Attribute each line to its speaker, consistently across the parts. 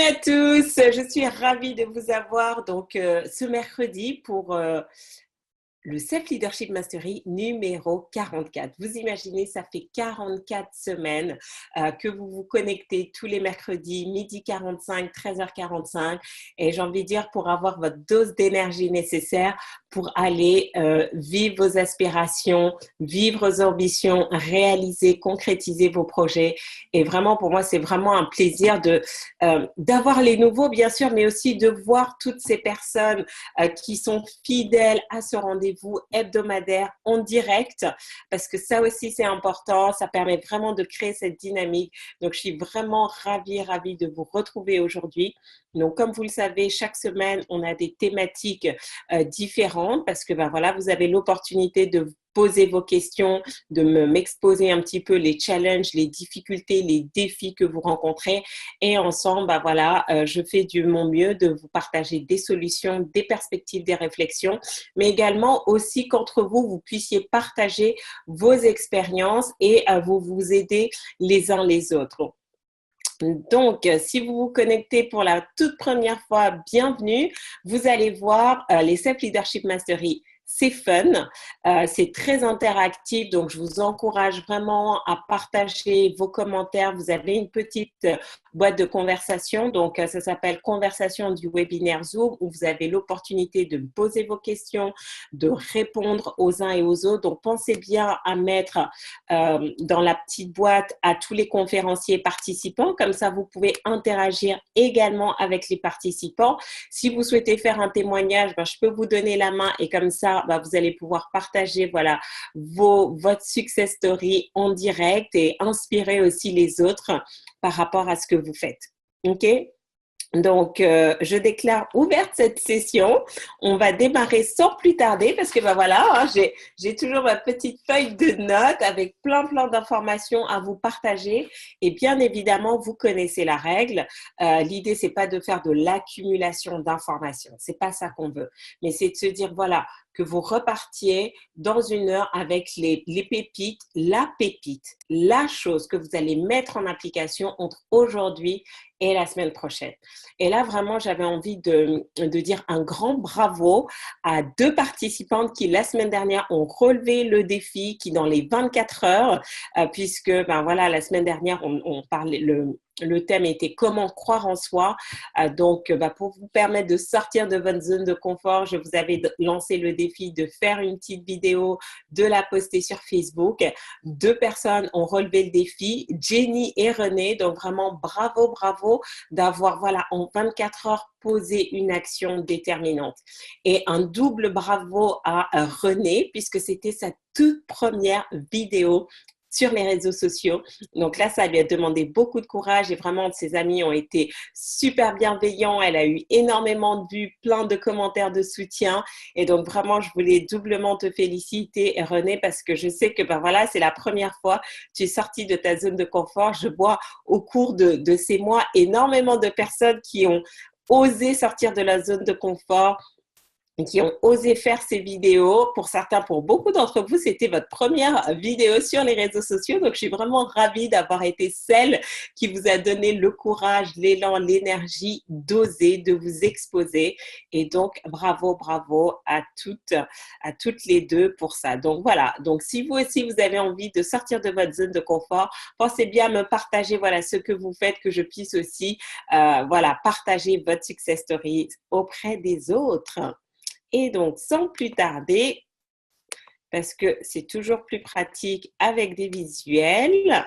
Speaker 1: à tous, je suis ravie de vous avoir ce mercredi pour le Self Leadership Mastery numéro 44. Vous imaginez, ça fait 44 semaines que vous vous connectez tous les mercredis, midi 45, 13h45. Et j'ai envie de dire pour avoir votre dose d'énergie nécessaire pour aller vivre vos aspirations, vivre vos ambitions, réaliser, concrétiser vos projets. Et vraiment, pour moi, c'est vraiment un plaisir d'avoir les nouveaux, bien sûr, mais aussi de voir toutes ces personnes qui sont fidèles à ce rendez-vous hebdomadaire en direct, parce que ça aussi c'est important, ça permet vraiment de créer cette dynamique. Donc je suis vraiment ravie de vous retrouver aujourd'hui. Donc comme vous le savez, chaque semaine on a des thématiques différentes, parce que voilà, vous avez l'opportunité de poser vos questions, de m'exposer un petit peu les challenges, les difficultés, les défis que vous rencontrez. Et ensemble, voilà, je fais du mon mieux de vous partager des solutions, des perspectives, des réflexions, mais également aussi qu'entre vous, vous puissiez partager vos expériences et vous aider les uns les autres. Donc, si vous vous connectez pour la toute première fois, bienvenue. Vous allez voir les Self Leadership Mastery. C'est fun, c'est très interactif, donc je vous encourage vraiment à partager vos commentaires. Vous avez une petite boîte de conversation, donc ça s'appelle Conversation du webinaire Zoom, où vous avez l'opportunité de me poser vos questions, de répondre aux uns et aux autres. Donc, pensez bien à mettre dans la petite boîte à tous les conférenciers participants, comme ça vous pouvez interagir également avec les participants. Si vous souhaitez faire un témoignage, je peux vous donner la main et comme ça, vous allez pouvoir partager votre success story en direct et inspirer aussi les autres par rapport à ce que vous faites. OK? Donc, je déclare ouverte cette session. On va démarrer sans plus tarder parce que voilà, j'ai toujours ma petite feuille de notes avec plein d'informations à vous partager. Et bien évidemment, vous connaissez la règle. L'idée, c'est pas de faire de l'accumulation d'informations. C'est pas ça qu'on veut. Mais c'est de se dire, voilà, que vous repartiez dans une heure avec les pépites, la chose que vous allez mettre en application entre aujourd'hui et la semaine prochaine. Et là, vraiment, j'avais envie de dire un grand bravo à 2 participantes qui, la semaine dernière, ont relevé le défi, qui dans les 24 heures, puisque, voilà, la semaine dernière, on parlait, le thème était comment croire en soi. Donc, pour vous permettre de sortir de votre zone de confort, je vous avais lancé le défi de faire une petite vidéo, de la poster sur Facebook. 2 personnes ont relevé le défi, Jenny et René. Donc, vraiment, bravo d'avoir, en 24 heures, posé une action déterminante. Et un double bravo à René, puisque c'était sa toute première vidéo sur les réseaux sociaux. Donc là, ça lui a demandé beaucoup de courage et vraiment, ses amis ont été super bienveillants. Elle a eu énormément de vues, plein de commentaires de soutien. Et donc vraiment, je voulais doublement te féliciter, René, parce que je sais que voilà, c'est la première fois que tu es sortie de ta zone de confort. Je vois au cours de ces mois énormément de personnes qui ont osé sortir de la zone de confort, qui ont osé faire ces vidéos. Pour certains, pour beaucoup d'entre vous, c'était votre première vidéo sur les réseaux sociaux. Donc, je suis vraiment ravie d'avoir été celle qui vous a donné le courage, l'élan, l'énergie d'oser, de vous exposer. Et donc, bravo à toutes les deux pour ça. Donc, voilà. Donc, si vous aussi, vous avez envie de sortir de votre zone de confort, pensez bien à me partager, ce que vous faites, que je puisse aussi, partager votre success story auprès des autres. Et donc, sans plus tarder, parce que c'est toujours plus pratique avec des visuels.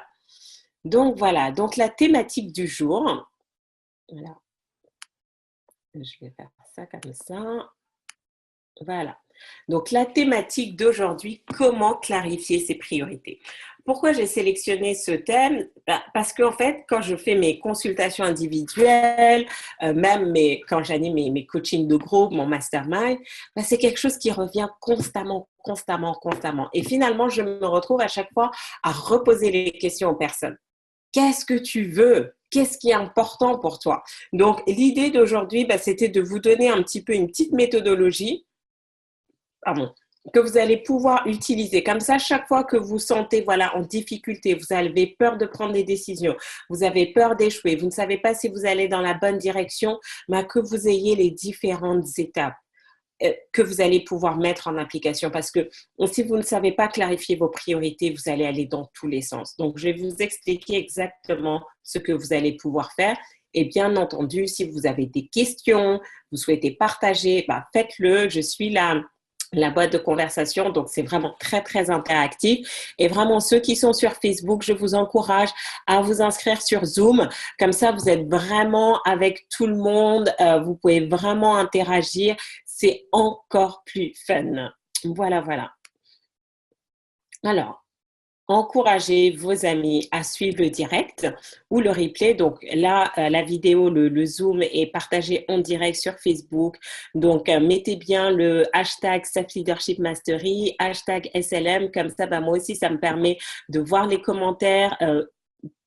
Speaker 1: Donc, voilà. Donc, la thématique du jour. Voilà. Je vais faire ça comme ça. Voilà. Donc, la thématique d'aujourd'hui, comment clarifier ses priorités. Pourquoi j'ai sélectionné ce thème? Parce qu'en fait, quand je fais mes consultations individuelles, même quand j'anime mes coachings de groupe, mon mastermind, c'est quelque chose qui revient constamment. Et finalement, je me retrouve à chaque fois à reposer les questions aux personnes. Qu'est-ce que tu veux? Qu'est-ce qui est important pour toi? Donc, l'idée d'aujourd'hui, c'était de vous donner un petit peu une petite méthodologie que vous allez pouvoir utiliser. Comme ça, chaque fois que vous sentez voilà, en difficulté, vous avez peur de prendre des décisions, vous avez peur d'échouer, vous ne savez pas si vous allez dans la bonne direction, mais que vous ayez les différentes étapes que vous allez pouvoir mettre en application parce que si vous ne savez pas clarifier vos priorités, vous allez aller dans tous les sens. Donc, je vais vous expliquer exactement ce que vous allez pouvoir faire. Et bien entendu, si vous avez des questions, vous souhaitez partager, faites-le. Je suis là. La boîte de conversation, donc c'est vraiment très, très interactif. Et vraiment, ceux qui sont sur Facebook, je vous encourage à vous inscrire sur Zoom. Comme ça, vous êtes vraiment avec tout le monde. Vous pouvez vraiment interagir. C'est encore plus fun. Voilà, voilà. Alors, encouragez vos amis à suivre le direct ou le replay. Donc là, la vidéo, le Zoom est partagé en direct sur Facebook. Donc, mettez bien le hashtag Self Leadership Mastery, hashtag SLM. Comme ça, moi aussi, ça me permet de voir les commentaires.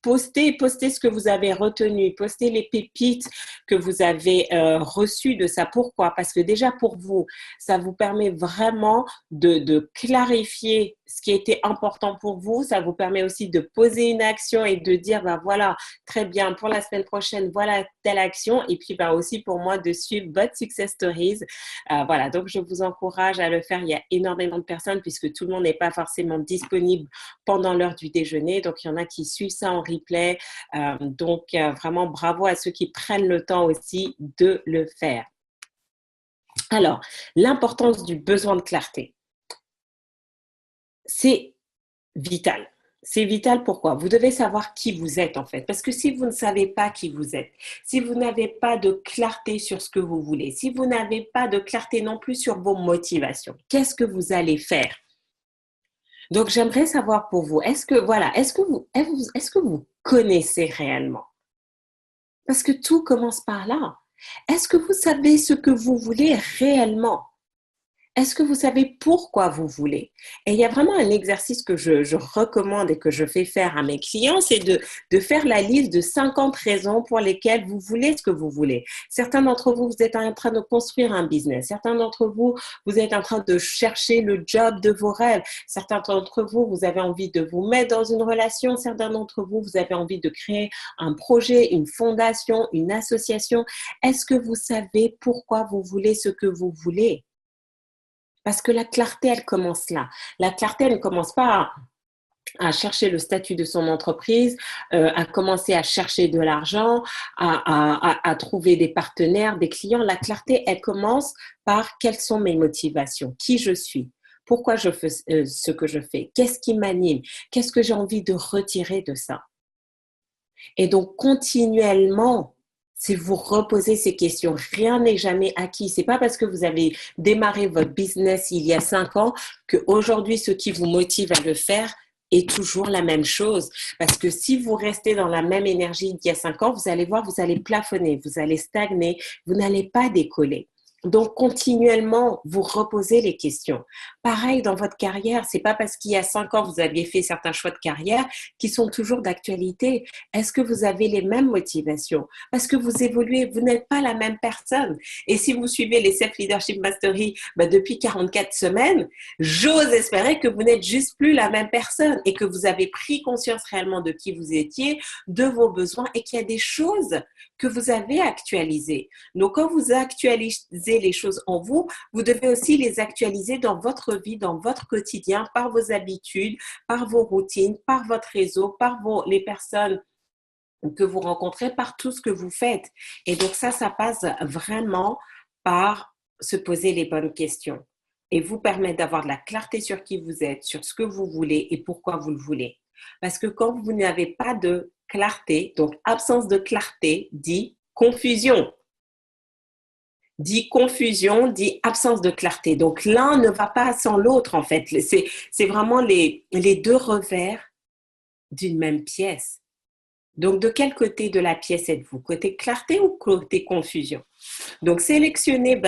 Speaker 1: Postez ce que vous avez retenu, postez les pépites que vous avez reçues de ça. Pourquoi? Parce que déjà pour vous, ça vous permet vraiment de clarifier ce qui était important pour vous. Ça vous permet aussi de poser une action et de dire, voilà, très bien, pour la semaine prochaine, voilà telle action. Et puis aussi pour moi de suivre votre success stories. Voilà, donc je vous encourage à le faire. Il y a énormément de personnes puisque tout le monde n'est pas forcément disponible pendant l'heure du déjeuner. Donc, il y en a qui suivent ça en replay. Donc, vraiment bravo à ceux qui prennent le temps aussi de le faire. Alors, l'importance du besoin de clarté. C'est vital. C'est vital pourquoi? Vous devez savoir qui vous êtes en fait. Parce que si vous ne savez pas qui vous êtes, si vous n'avez pas de clarté sur ce que vous voulez, si vous n'avez pas de clarté non plus sur vos motivations, qu'est-ce que vous allez faire? Donc, j'aimerais savoir pour vous, est-ce que vous connaissez réellement? Parce que tout commence par là. Est-ce que vous savez ce que vous voulez réellement? Est-ce que vous savez pourquoi vous voulez? Et il y a vraiment un exercice que je recommande et que je fais faire à mes clients, c'est de faire la liste de 50 raisons pour lesquelles vous voulez ce que vous voulez. Certains d'entre vous, vous êtes en train de construire un business. Certains d'entre vous, vous êtes en train de chercher le job de vos rêves. Certains d'entre vous, vous avez envie de vous mettre dans une relation. Certains d'entre vous, vous avez envie de créer un projet, une fondation, une association. Est-ce que vous savez pourquoi vous voulez ce que vous voulez? Parce que la clarté, elle commence là. La clarté, elle ne commence pas à chercher le statut de son entreprise, à commencer à chercher de l'argent, à trouver des partenaires, des clients. La clarté, elle commence par quelles sont mes motivations, qui je suis, pourquoi je fais ce que je fais, qu'est-ce qui m'anime, qu'est-ce que j'ai envie de retirer de ça. Et donc, continuellement, si vous reposez ces questions, rien n'est jamais acquis. C'est pas parce que vous avez démarré votre business il y a 5 ans qu'aujourd'hui, ce qui vous motive à le faire est toujours la même chose. Parce que si vous restez dans la même énergie d'il y a 5 ans, vous allez voir, vous allez plafonner, vous allez stagner, vous n'allez pas décoller. Donc, continuellement, vous reposez les questions. Pareil dans votre carrière, c'est pas parce qu'il y a 5 ans, vous aviez fait certains choix de carrière qui sont toujours d'actualité. Est-ce que vous avez les mêmes motivations? Parce que vous évoluez, vous n'êtes pas la même personne. Et si vous suivez les Self Leadership Mastery depuis 44 semaines, j'ose espérer que vous n'êtes juste plus la même personne et que vous avez pris conscience réellement de qui vous étiez, de vos besoins et qu'il y a des choses que vous avez actualisées. Donc, quand vous actualisez les choses en vous, vous devez aussi les actualiser dans votre vie, dans votre quotidien, par vos habitudes, par vos routines, par votre réseau, par les personnes que vous rencontrez, par tout ce que vous faites. Et donc ça passe vraiment par se poser les bonnes questions et vous permettre d'avoir de la clarté sur qui vous êtes, sur ce que vous voulez et pourquoi vous le voulez. Parce que quand vous n'avez pas de clarté, donc absence de clarté dit confusion. Dit confusion, dit absence de clarté. Donc l'un ne va pas sans l'autre en fait. C'est vraiment les deux revers d'une même pièce. Donc de quel côté de la pièce êtes-vous? Côté clarté ou côté confusion? Donc sélectionnez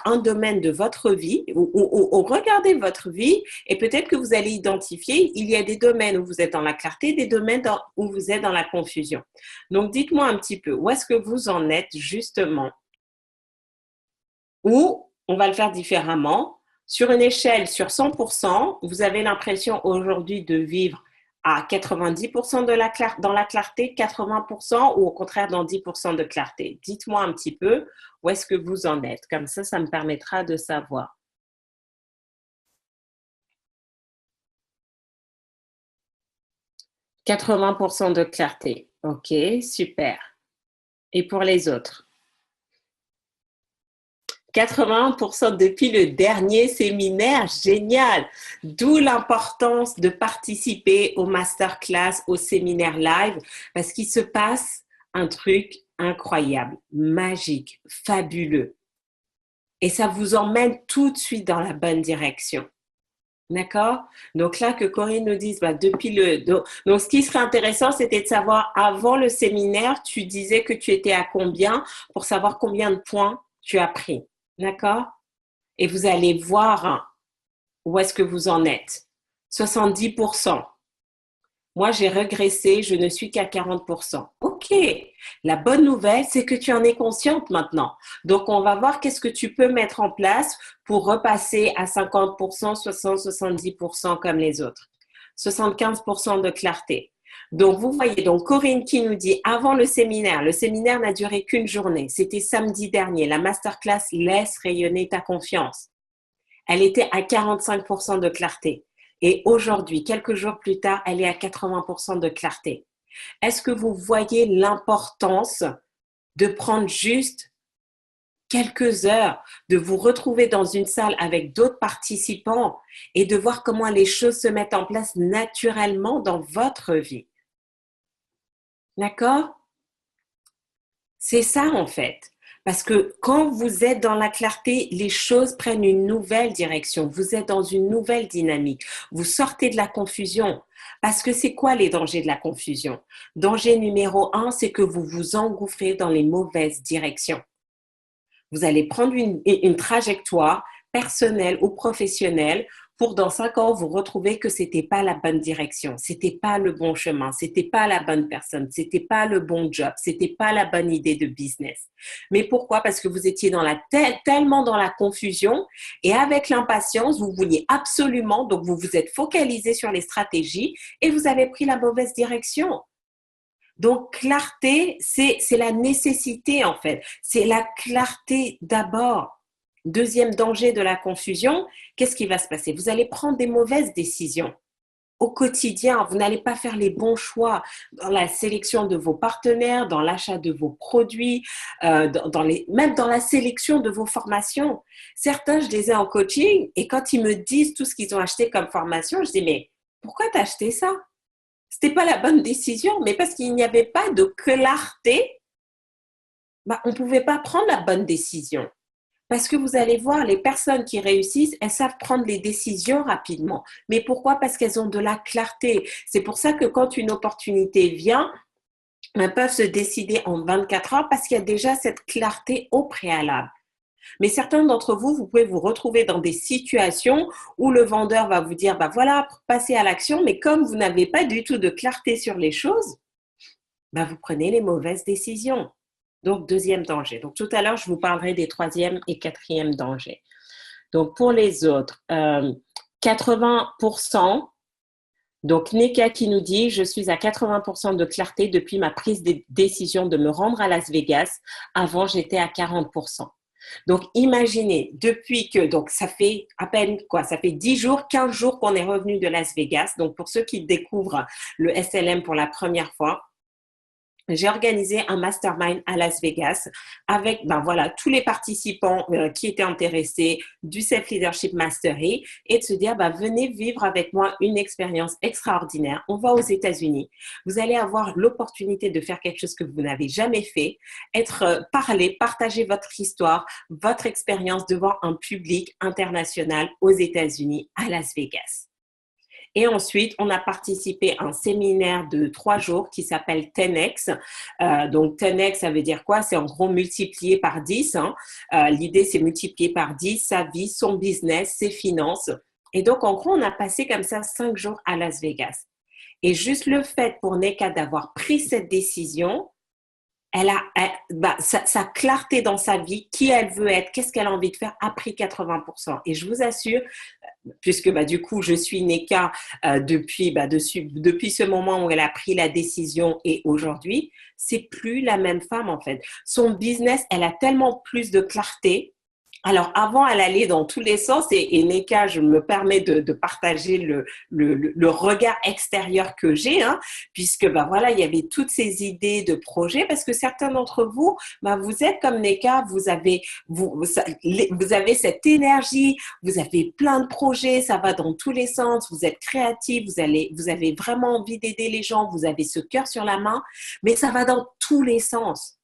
Speaker 1: un domaine de votre vie ou regardez votre vie et peut-être que vous allez identifier, il y a des domaines où vous êtes dans la clarté, des domaines où vous êtes dans la confusion. Donc dites-moi un petit peu, où est-ce que vous en êtes justement? Ou on va le faire différemment. Sur une échelle sur 100%, vous avez l'impression aujourd'hui de vivre à 90% dans la clarté, 80% ou au contraire dans 10% de clarté. Dites-moi un petit peu où est-ce que vous en êtes. Comme ça me permettra de savoir. 80% de clarté. Ok, super. Et pour les autres? 80% depuis le dernier séminaire, génial. D'où l'importance de participer au masterclass, au séminaire live, parce qu'il se passe un truc incroyable, magique, fabuleux. Et ça vous emmène tout de suite dans la bonne direction. D'accord? Donc là, que Corinne nous dise, depuis le... Donc, ce qui serait intéressant, c'était de savoir, avant le séminaire, tu disais que tu étais à combien pour savoir combien de points tu as pris. D'accord? Et vous allez voir où est-ce que vous en êtes. 70%. Moi, j'ai régressé, je ne suis qu'à 40%. OK. La bonne nouvelle, c'est que tu en es consciente maintenant. Donc, on va voir qu'est-ce que tu peux mettre en place pour repasser à 50%, 60, 70% comme les autres. 75% de clarté. Donc, vous voyez, donc Corinne qui nous dit, avant le séminaire n'a duré qu'une journée. C'était samedi dernier. La masterclass laisse rayonner ta confiance. Elle était à 45% de clarté. Et aujourd'hui, quelques jours plus tard, elle est à 80% de clarté. Est-ce que vous voyez l'importance de prendre juste quelques heures, de vous retrouver dans une salle avec d'autres participants et de voir comment les choses se mettent en place naturellement dans votre vie? D'accord? C'est ça en fait. Parce que quand vous êtes dans la clarté, les choses prennent une nouvelle direction. Vous êtes dans une nouvelle dynamique. Vous sortez de la confusion. Parce que c'est quoi les dangers de la confusion? Danger numéro 1, c'est que vous vous engouffrez dans les mauvaises directions. Vous allez prendre une trajectoire personnelle ou professionnelle pour dans 5 ans vous retrouver que c'était pas la bonne direction, c'était pas le bon chemin, c'était pas la bonne personne, c'était pas le bon job, c'était pas la bonne idée de business. Mais pourquoi? Parce que vous étiez tellement dans la confusion et avec l'impatience, vous vouliez absolument, donc vous vous êtes focalisé sur les stratégies et vous avez pris la mauvaise direction. Donc, clarté, c'est la nécessité en fait. C'est la clarté d'abord. Deuxième danger de la confusion, qu'est-ce qui va se passer? Vous allez prendre des mauvaises décisions au quotidien. Vous n'allez pas faire les bons choix dans la sélection de vos partenaires, dans l'achat de vos produits, même dans la sélection de vos formations. Certains, je les ai en coaching et quand ils me disent tout ce qu'ils ont acheté comme formation, je dis mais pourquoi tu as acheté ça? C'était pas la bonne décision, mais parce qu'il n'y avait pas de clarté, on ne pouvait pas prendre la bonne décision. Parce que vous allez voir, les personnes qui réussissent, elles savent prendre les décisions rapidement. Mais pourquoi? Parce qu'elles ont de la clarté. C'est pour ça que quand une opportunité vient, elles peuvent se décider en 24 heures parce qu'il y a déjà cette clarté au préalable. Mais certains d'entre vous, vous pouvez vous retrouver dans des situations où le vendeur va vous dire, voilà, passez à l'action, mais comme vous n'avez pas du tout de clarté sur les choses, vous prenez les mauvaises décisions. Donc, deuxième danger. Donc, tout à l'heure, je vous parlerai des troisième et quatrième dangers. Donc, pour les autres, 80%. Donc, Neka qui nous dit, je suis à 80% de clarté depuis ma prise de décision de me rendre à Las Vegas. Avant, j'étais à 40%. Donc, imaginez, depuis que, donc ça fait à peine quoi, ça fait 10 jours, 15 jours qu'on est revenu de Las Vegas. Donc, pour ceux qui découvrent le SLM pour la première fois, j'ai organisé un mastermind à Las Vegas avec tous les participants qui étaient intéressés du Self Leadership Mastery et de se dire venez vivre avec moi une expérience extraordinaire. On va aux États-Unis. Vous allez avoir l'opportunité de faire quelque chose que vous n'avez jamais fait, partager votre histoire, votre expérience devant un public international aux États-Unis à Las Vegas. Et ensuite, on a participé à un séminaire de 3 jours qui s'appelle 10X. Donc, 10X, ça veut dire quoi? C'est en gros multiplié par 10. L'idée, c'est multiplier par 10 sa vie, son business, ses finances. Et donc, en gros, on a passé comme ça 5 jours à Las Vegas. Et juste le fait pour Neka d'avoir pris cette décision, sa clarté dans sa vie, qui elle veut être, qu'est-ce qu'elle a envie de faire, a pris 80%. Et je vous assure, puisque du coup, je suis Neka depuis ce moment où elle a pris la décision et aujourd'hui, c'est plus la même femme en fait. Son business, elle a tellement plus de clarté. Alors, avant, elle allait dans tous les sens et Neka, je me permets de partager le regard extérieur que j'ai, hein, puisque voilà, il y avait toutes ces idées de projets, parce que certains d'entre vous, vous êtes comme Neka, vous avez cette énergie, vous avez plein de projets, ça va dans tous les sens, vous êtes créatif, vous avez vraiment envie d'aider les gens, vous avez ce cœur sur la main, mais ça va dans tous les sens.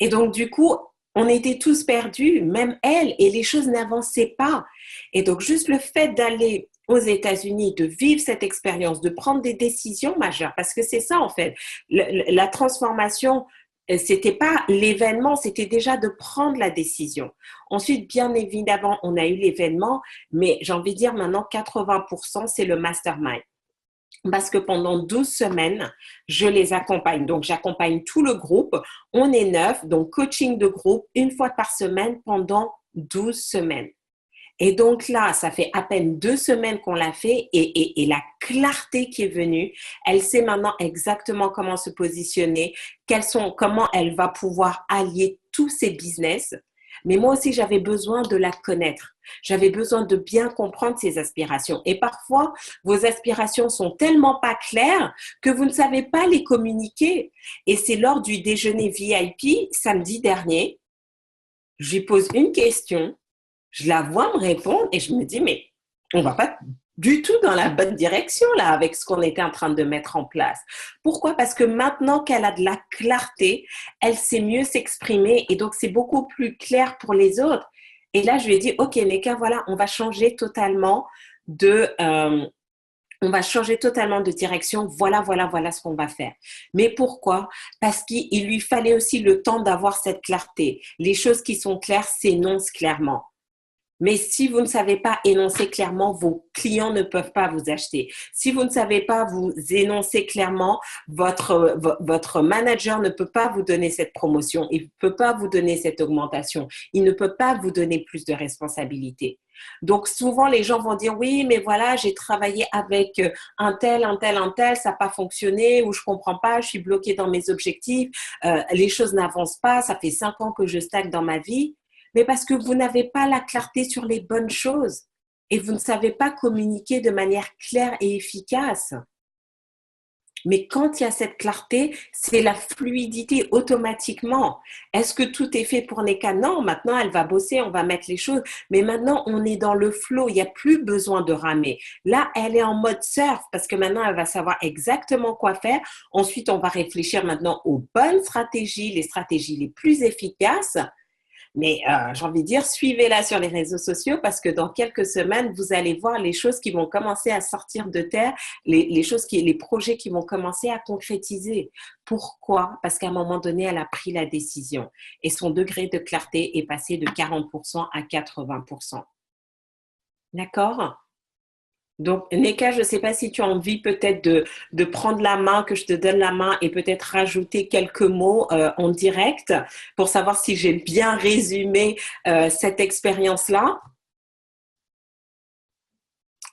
Speaker 1: Et donc, du coup, on était tous perdus, même elle, et les choses n'avançaient pas. Et donc, juste le fait d'aller aux États-Unis, de vivre cette expérience, de prendre des décisions majeures, parce que c'est ça, en fait, la transformation, c'était pas l'événement, c'était déjà de prendre la décision. Ensuite, bien évidemment, on a eu l'événement, mais j'ai envie de dire maintenant 80%, c'est le mastermind. Parce que pendant 12 semaines, je les accompagne. Donc, j'accompagne tout le groupe. On est 9, donc coaching de groupe une fois par semaine pendant 12 semaines. Et donc là, ça fait à peine 2 semaines qu'on l'a fait et la clarté qui est venue, elle sait maintenant exactement comment se positionner, comment elle va pouvoir allier tous ses business. Mais moi aussi, j'avais besoin de la connaître. J'avais besoin de bien comprendre ses aspirations. Et parfois, vos aspirations sont tellement pas claires que vous ne savez pas les communiquer. Et c'est lors du déjeuner VIP, samedi dernier, je lui pose une question, je la vois me répondre et je me dis, mais on va pas du tout dans la bonne direction là avec ce qu'on était en train de mettre en place. Pourquoi? Parce que maintenant qu'elle a de la clarté, elle sait mieux s'exprimer et donc c'est beaucoup plus clair pour les autres. Et là, je lui ai dit, OK, Neka, voilà, on va changer totalement de direction. Voilà ce qu'on va faire. Mais pourquoi? Parce qu'il lui fallait aussi le temps d'avoir cette clarté. Les choses qui sont claires s'énoncent clairement. Mais si vous ne savez pas énoncer clairement, vos clients ne peuvent pas vous acheter. Si vous ne savez pas vous énoncer clairement, votre manager ne peut pas vous donner cette promotion, il ne peut pas vous donner cette augmentation, il ne peut pas vous donner plus de responsabilités. Donc souvent les gens vont dire oui, mais voilà, j'ai travaillé avec un tel, ça n'a pas fonctionné, ou je comprends pas, je suis bloquée dans mes objectifs, les choses n'avancent pas, ça fait 5 ans que je stagne dans ma vie. Mais parce que vous n'avez pas la clarté sur les bonnes choses et vous ne savez pas communiquer de manière claire et efficace. Mais quand il y a cette clarté, c'est la fluidité automatiquement. Est-ce que tout est fait pour Neka? Non, maintenant elle va bosser, on va mettre les choses. Mais maintenant, on est dans le flow, il n'y a plus besoin de ramer. Là, elle est en mode surf parce que maintenant, elle va savoir exactement quoi faire. Ensuite, on va réfléchir maintenant aux bonnes stratégies, les stratégies les plus efficaces. Mais j'ai envie de dire, suivez-la sur les réseaux sociaux parce que dans quelques semaines, vous allez voir les choses qui vont commencer à sortir de terre, les projets qui vont commencer à concrétiser. Pourquoi? Parce qu'à un moment donné, elle a pris la décision et son degré de clarté est passé de 40% à 80%. D'accord? Donc, Neka, je ne sais pas si tu as envie peut-être de prendre la main, que je te donne la main et peut-être rajouter quelques mots en direct pour savoir si j'ai bien résumé cette expérience-là.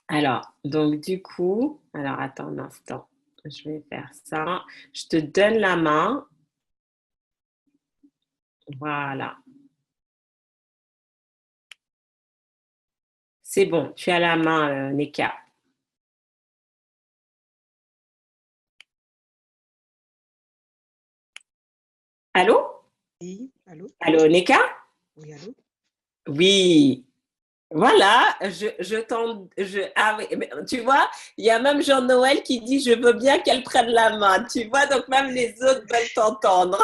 Speaker 1: Alors, donc du coup, alors attends un instant, je vais faire ça. Je te donne la main. Voilà. C'est bon, tu as la main, Neka. Allô?
Speaker 2: Oui, allô?
Speaker 1: Allô, Neka?
Speaker 2: Oui, allô?
Speaker 1: Oui. Voilà, ah oui, tu vois, il y a même Jean-Noël qui dit je veux bien qu'elle prenne la main, tu vois, donc même les autres veulent t'entendre.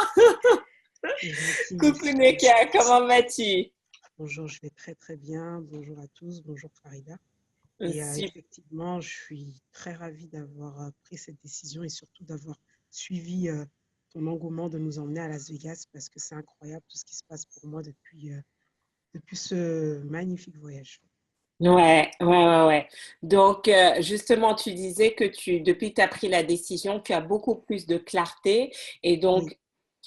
Speaker 2: C'est gentil,
Speaker 1: Coucou
Speaker 2: merci.
Speaker 1: Neka, comment vas-tu?
Speaker 2: Bonjour, je vais très très bien. Bonjour à tous, bonjour Farida. Et effectivement, je suis très ravie d'avoir pris cette décision et surtout d'avoir suivi ton engouement de nous emmener à Las Vegas parce que c'est incroyable tout ce qui se passe pour moi depuis ce magnifique voyage.
Speaker 1: Ouais. Donc, justement, tu disais que depuis que tu as pris la décision, tu as beaucoup plus de clarté et donc,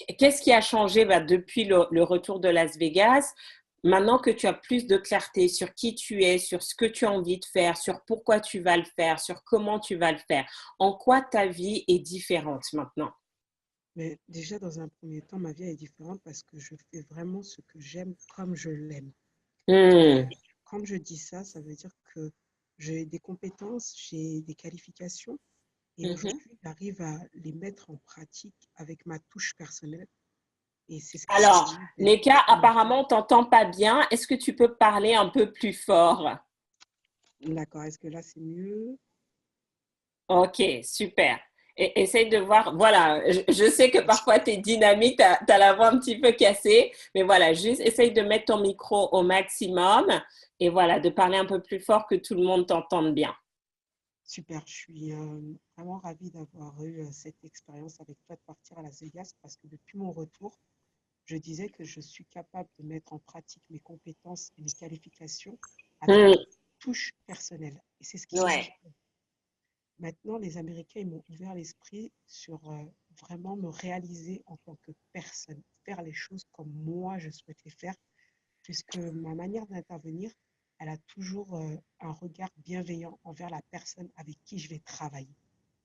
Speaker 2: Oui,
Speaker 1: qu'est-ce qui a changé depuis le retour de Las Vegas? Maintenant que tu as plus de clarté sur qui tu es, sur ce que tu as envie de faire, sur pourquoi tu vas le faire, sur comment tu vas le faire, en quoi ta vie est différente maintenant?
Speaker 2: Mais déjà, dans un premier temps, ma vie est différente parce que je fais vraiment ce que j'aime comme je l'aime. Donc,
Speaker 1: Hmm.
Speaker 2: quand je dis ça, ça veut dire que j'ai des compétences, j'ai des qualifications et
Speaker 1: Mhm.
Speaker 2: aujourd'hui, j'arrive à les mettre en pratique avec ma touche personnelle et c'est ce qui me
Speaker 1: Alors,
Speaker 2: permet d'être
Speaker 1: Neka,
Speaker 2: épanouie.
Speaker 1: apparemment, on t'entend pas bien. Est-ce que tu peux parler un peu plus fort?
Speaker 2: D'accord, est-ce que là, c'est mieux?
Speaker 1: Ok, super. Et, essaye de voir, voilà, je sais que parfois tu es dynamique, tu as, la voix un petit peu cassée, mais voilà, juste essaye de mettre ton micro au maximum et voilà, de parler un peu plus fort que tout le monde t'entende bien.
Speaker 2: Super, je suis vraiment ravie d'avoir eu cette expérience avec toi de partir à Las Vegas parce que depuis mon retour, je disais que je suis capable de mettre en pratique mes compétences et mes qualifications avec
Speaker 1: Hmm,
Speaker 2: ma touche personnelle. Et c'est ce qui s'est
Speaker 1: ouais,
Speaker 2: fait. Maintenant, les Américains ils m'ont ouvert l'esprit sur vraiment me réaliser en tant que personne, faire les choses comme moi je souhaite les faire, puisque ma manière d'intervenir, elle a toujours un regard bienveillant envers la personne avec qui je vais travailler.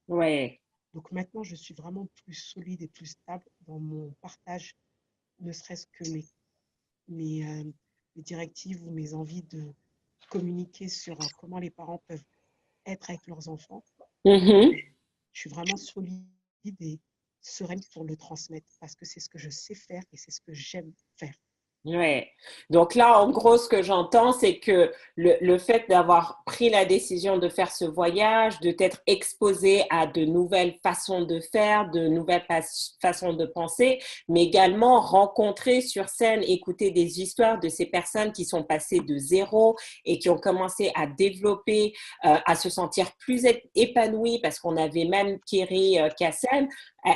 Speaker 1: ouais.
Speaker 2: Donc maintenant, je suis vraiment plus solide et plus stable dans mon partage, ne serait-ce que mes directives ou mes envies de communiquer sur comment les parents peuvent être avec leurs enfants.
Speaker 1: Mhm.
Speaker 2: Je suis vraiment solide et sereine pour le transmettre parce que c'est ce que je sais faire et c'est ce que j'aime faire.
Speaker 1: Ouais. Donc là, en gros, ce que j'entends, c'est que le fait d'avoir pris la décision de faire ce voyage, de t'être exposé à de nouvelles façons de faire, de nouvelles façons de penser, mais également rencontrer sur scène, écouter des histoires de ces personnes qui sont passées de zéro et qui ont commencé à développer, à se sentir plus épanouies parce qu'on avait même Kerry Cassen.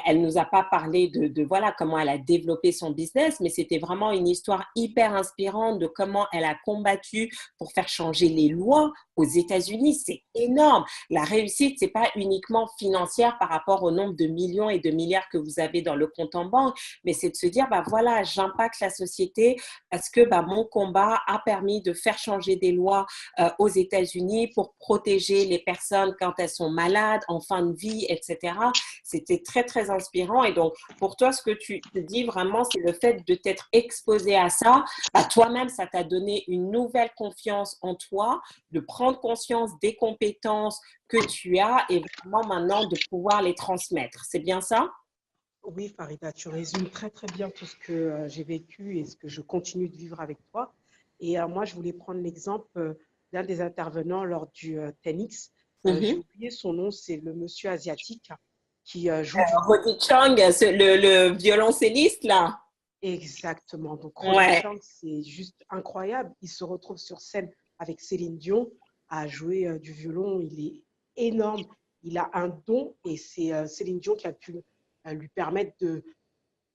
Speaker 1: Elle nous a pas parlé de voilà comment elle a développé son business, mais c'était vraiment une histoire hyper inspirante de comment elle a combattu pour faire changer les lois aux États-Unis. C'est énorme. La réussite, c'est pas uniquement financière par rapport au nombre de millions et de milliards que vous avez dans le compte en banque, mais c'est de se dire bah voilà, j'impacte la société parce que bah mon combat a permis de faire changer des lois aux États-Unis pour protéger les personnes quand elles sont malades, en fin de vie, etc. C'était très, très inspirant. Et donc, pour toi, ce que tu te dis vraiment, c'est le fait de t'être exposé à ça. Bah, toi-même, ça t'a donné une nouvelle confiance en toi, de prendre conscience des compétences que tu as et vraiment maintenant de pouvoir les transmettre. C'est bien ça?
Speaker 2: Oui, Farida, tu résumes très très bien tout ce que j'ai vécu et ce que je continue de vivre avec toi. Et moi, je voulais prendre l'exemple d'un des intervenants lors du tennis. J'ai
Speaker 1: Mhm.
Speaker 2: oublié son nom, c'est le monsieur asiatique qui joue du
Speaker 1: Rodi
Speaker 2: violon.
Speaker 1: Chang, le violoncelliste, là.
Speaker 2: Exactement. Donc, Roddy
Speaker 1: Ouais.
Speaker 2: Chang, c'est juste incroyable. Il se retrouve sur scène avec Céline Dion à jouer du violon. Il est énorme. Il a un don et c'est Céline Dion qui a pu lui permettre de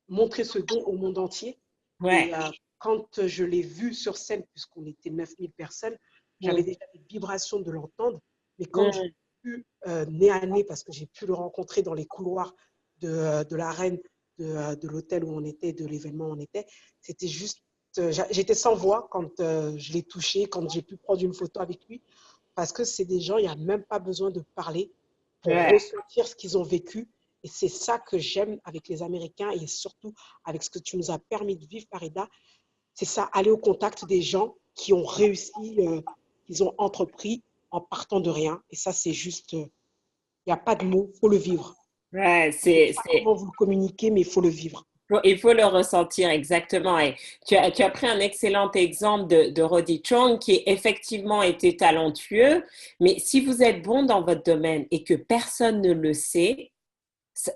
Speaker 2: montrer ce don au monde entier. Et
Speaker 1: Ouais.
Speaker 2: quand je l'ai vu sur scène, puisqu'on était 9000 personnes, j'avais
Speaker 1: Mhm.
Speaker 2: déjà des vibrations de l'entendre. Mais quand je
Speaker 1: Mhm.
Speaker 2: l'ai vu nez à nez, parce que j'ai pu le rencontrer dans les couloirs de l'arène, de l'hôtel où on était, de l'événement où on était, c'était juste, j'étais sans voix quand je l'ai touché, quand j'ai pu prendre une photo avec lui, parce que c'est des gens, il n'y a même pas besoin de parler pour
Speaker 1: Ouais.
Speaker 2: ressentir ce qu'ils ont vécu. Et c'est ça que j'aime avec les Américains et surtout avec ce que tu nous as permis de vivre, Farida. C'est ça, aller au contact des gens qui ont réussi, qu'ils ont entrepris en partant de rien. Et ça, c'est juste, il n'y a pas de mots, il faut le vivre.
Speaker 1: Ouais,
Speaker 2: Je ne sais pas comment vous le communiquez, mais il faut le vivre.
Speaker 1: il faut le ressentir exactement. Et tu as pris un excellent exemple de Roddy Chong qui effectivement était talentueux, mais si vous êtes bon dans votre domaine et que personne ne le sait,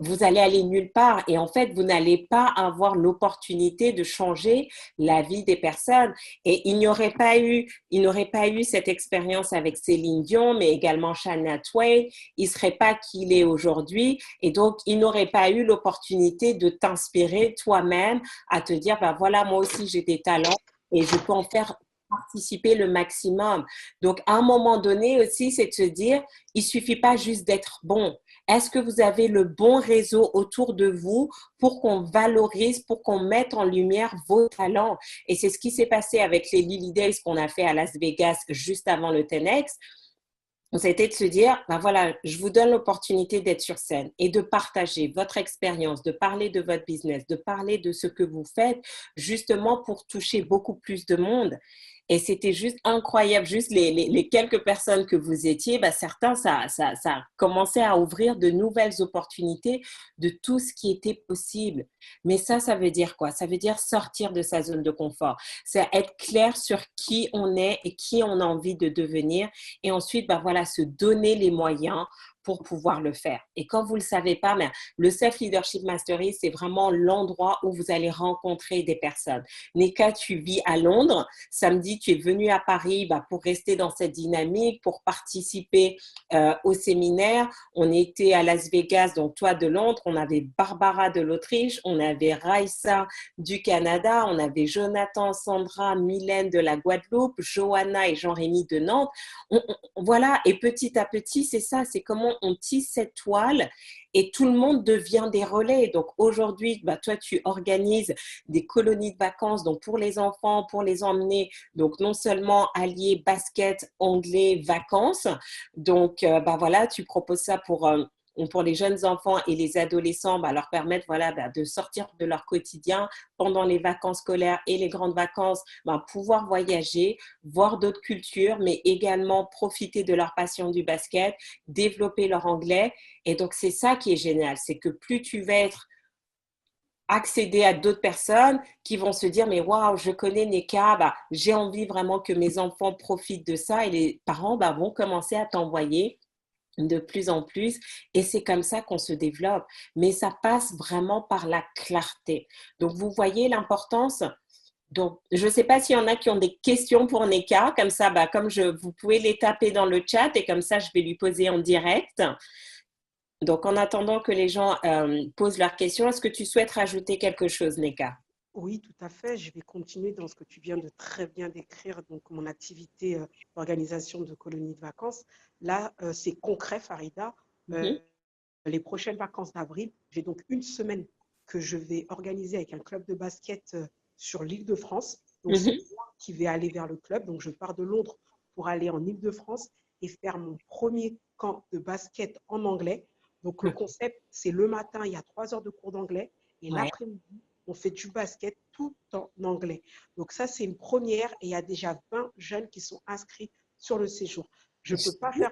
Speaker 1: vous allez aller nulle part et en fait, vous n'allez pas avoir l'opportunité de changer la vie des personnes. Et il n'aurait pas eu cette expérience avec Céline Dion, mais également Shania Twain. Il serait pas qui il est aujourd'hui et donc il n'aurait pas eu l'opportunité de t'inspirer toi-même à te dire, ben voilà, moi aussi j'ai des talents et je peux en faire participer le maximum. Donc, à un moment donné aussi, c'est de se dire, il suffit pas juste d'être bon. Est-ce que vous avez le bon réseau autour de vous pour qu'on valorise, pour qu'on mette en lumière vos talents? Et c'est ce qui s'est passé avec les Lily Days qu'on a fait à Las Vegas juste avant le 10X. C'était de se dire, ben voilà, je vous donne l'opportunité d'être sur scène et de partager votre expérience, de parler de votre business, de parler de ce que vous faites, justement pour toucher beaucoup plus de monde. Et c'était juste incroyable, juste les quelques personnes que vous étiez, ben certains, ça a commencé à ouvrir de nouvelles opportunités de tout ce qui était possible. Mais ça veut dire quoi? Ça veut dire sortir de sa zone de confort. C'est être clair sur qui on est et qui on a envie de devenir. Et ensuite, ben voilà, se donner les moyens pour pouvoir le faire. Et quand vous ne le savez pas, mais le Self-Leadership Mastery, c'est vraiment l'endroit où vous allez rencontrer des personnes. Neka, tu vis à Londres. Samedi, tu es venu à Paris pour rester dans cette dynamique, pour participer au séminaire. On était à Las Vegas, donc toi de Londres. On avait Barbara de l'Autriche. On avait Raissa du Canada. On avait Jonathan, Sandra, Mylène de la Guadeloupe, Johanna et Jean-Rémy de Nantes. Voilà, et petit à petit, c'est ça, c'est comment on tisse cette toile et tout le monde devient des relais. Donc aujourd'hui, toi, tu organises des colonies de vacances donc pour les enfants, pour les emmener, donc non seulement allier basket, anglais, vacances. Donc, voilà, tu proposes ça pour les jeunes enfants et les adolescents, leur permettre de sortir de leur quotidien pendant les vacances scolaires et les grandes vacances, pouvoir voyager, voir d'autres cultures, mais également profiter de leur passion du basket, développer leur anglais. Et donc, c'est ça qui est génial, c'est que plus tu vas accéder à d'autres personnes qui vont se dire mais waouh, je connais Neka, j'ai envie vraiment que mes enfants profitent de ça, et les parents vont commencer à t'envoyer de plus en plus, et c'est comme ça qu'on se développe. Mais ça passe vraiment par la clarté. Donc, vous voyez l'importance. Donc, je ne sais pas s'il y en a qui ont des questions pour Neka, comme ça, vous pouvez les taper dans le chat et comme ça, je vais lui poser en direct. Donc, en attendant que les gens posent leurs questions, est-ce que tu souhaites rajouter quelque chose, Neka?
Speaker 2: Oui, tout à fait. Je vais continuer dans ce que tu viens de très bien décrire, donc mon activité d'organisation de colonies de vacances. Là, c'est concret, Farida.
Speaker 1: Mhm.
Speaker 2: Les prochaines vacances d'avril, j'ai donc une semaine que je vais organiser avec un club de basket sur l'Île-de-France. Donc, c'est
Speaker 1: Mhm.
Speaker 2: moi qui vais aller vers le club. Donc, je pars de Londres pour aller en Île-de-France et faire mon premier camp de basket en anglais. Donc, le concept, c'est le matin, il y a 3 heures de cours d'anglais et
Speaker 1: Ouais.
Speaker 2: l'après-midi, on fait du basket tout en anglais. Donc, ça, c'est une première et il y a déjà 20 jeunes qui sont inscrits sur le séjour. Je ne peux pas faire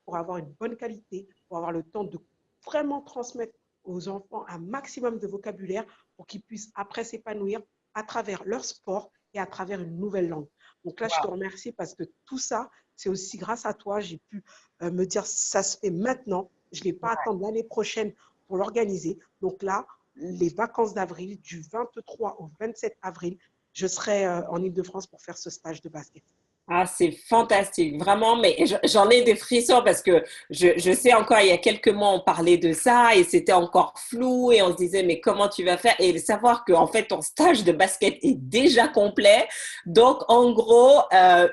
Speaker 2: pour avoir une bonne qualité, pour avoir le temps de vraiment transmettre aux enfants un maximum de vocabulaire pour qu'ils puissent après s'épanouir à travers leur sport et à travers une nouvelle langue. Donc là, je te remercie parce que tout ça, c'est aussi grâce à toi. J'ai pu me dire, ça se fait maintenant. Je ne vais pas attendre l'année prochaine pour l'organiser. Donc là, les vacances d'avril, du 23 au 27 avril, je serai en Île-de-France pour faire ce stage de basket.
Speaker 1: Ah, c'est fantastique, vraiment, mais j'en ai des frissons parce que je sais encore, il y a quelques mois, on parlait de ça et c'était encore flou et on se disait, mais comment tu vas faire? Et savoir que, en fait, ton stage de basket est déjà complet. Donc, en gros,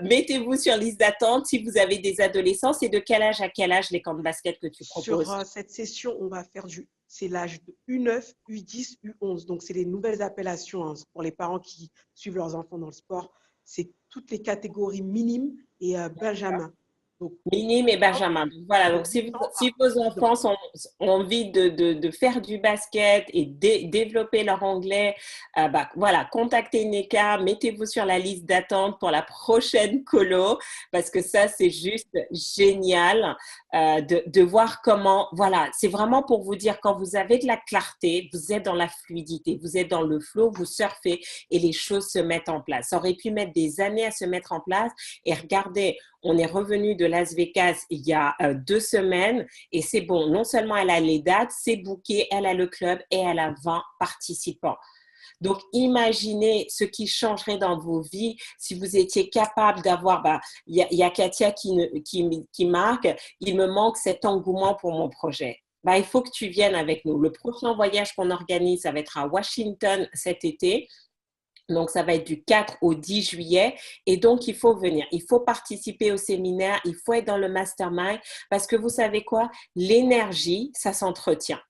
Speaker 1: mettez-vous sur liste d'attente si vous avez des adolescents. C'est de quel âge à quel âge les camps de basket que tu
Speaker 2: Sur
Speaker 1: proposes?
Speaker 2: cette session, on va faire c'est l'âge de U9, U10, U11. Donc, c'est les nouvelles appellations hein, pour les parents qui suivent leurs enfants dans le sport. C'est toutes les catégories minimes et Benjamin. Donc,
Speaker 1: Minime et Benjamin. Donc, voilà,
Speaker 2: de
Speaker 1: donc
Speaker 2: 8 ans
Speaker 1: si
Speaker 2: à
Speaker 1: vos
Speaker 2: 10 ans.
Speaker 1: enfants ont envie de faire du basket et développer leur anglais, voilà, contactez Neka, mettez-vous sur la liste d'attente pour la prochaine colo, parce que ça, c'est juste génial de voir comment, voilà, c'est vraiment pour vous dire, quand vous avez de la clarté, vous êtes dans la fluidité, vous êtes dans le flow, vous surfez et les choses se mettent en place. Ça aurait pu mettre des années à se mettre en place, et regardez, on est revenu de Las Vegas il y a 2 semaines et c'est bon. Non seulement elle a les dates, c'est booké, elle a le club et elle a 20 participants. Donc, imaginez ce qui changerait dans vos vies si vous étiez capable d'avoir, y a Katia qui marque, il me manque cet engouement pour mon projet. Il faut que tu viennes avec nous. Le prochain voyage qu'on organise, ça va être à Washington cet été. Donc, ça va être du 4 au 10 juillet. Et donc, il faut venir. Il faut participer au séminaire. Il faut être dans le mastermind parce que vous savez quoi? L'énergie, ça s'entretient.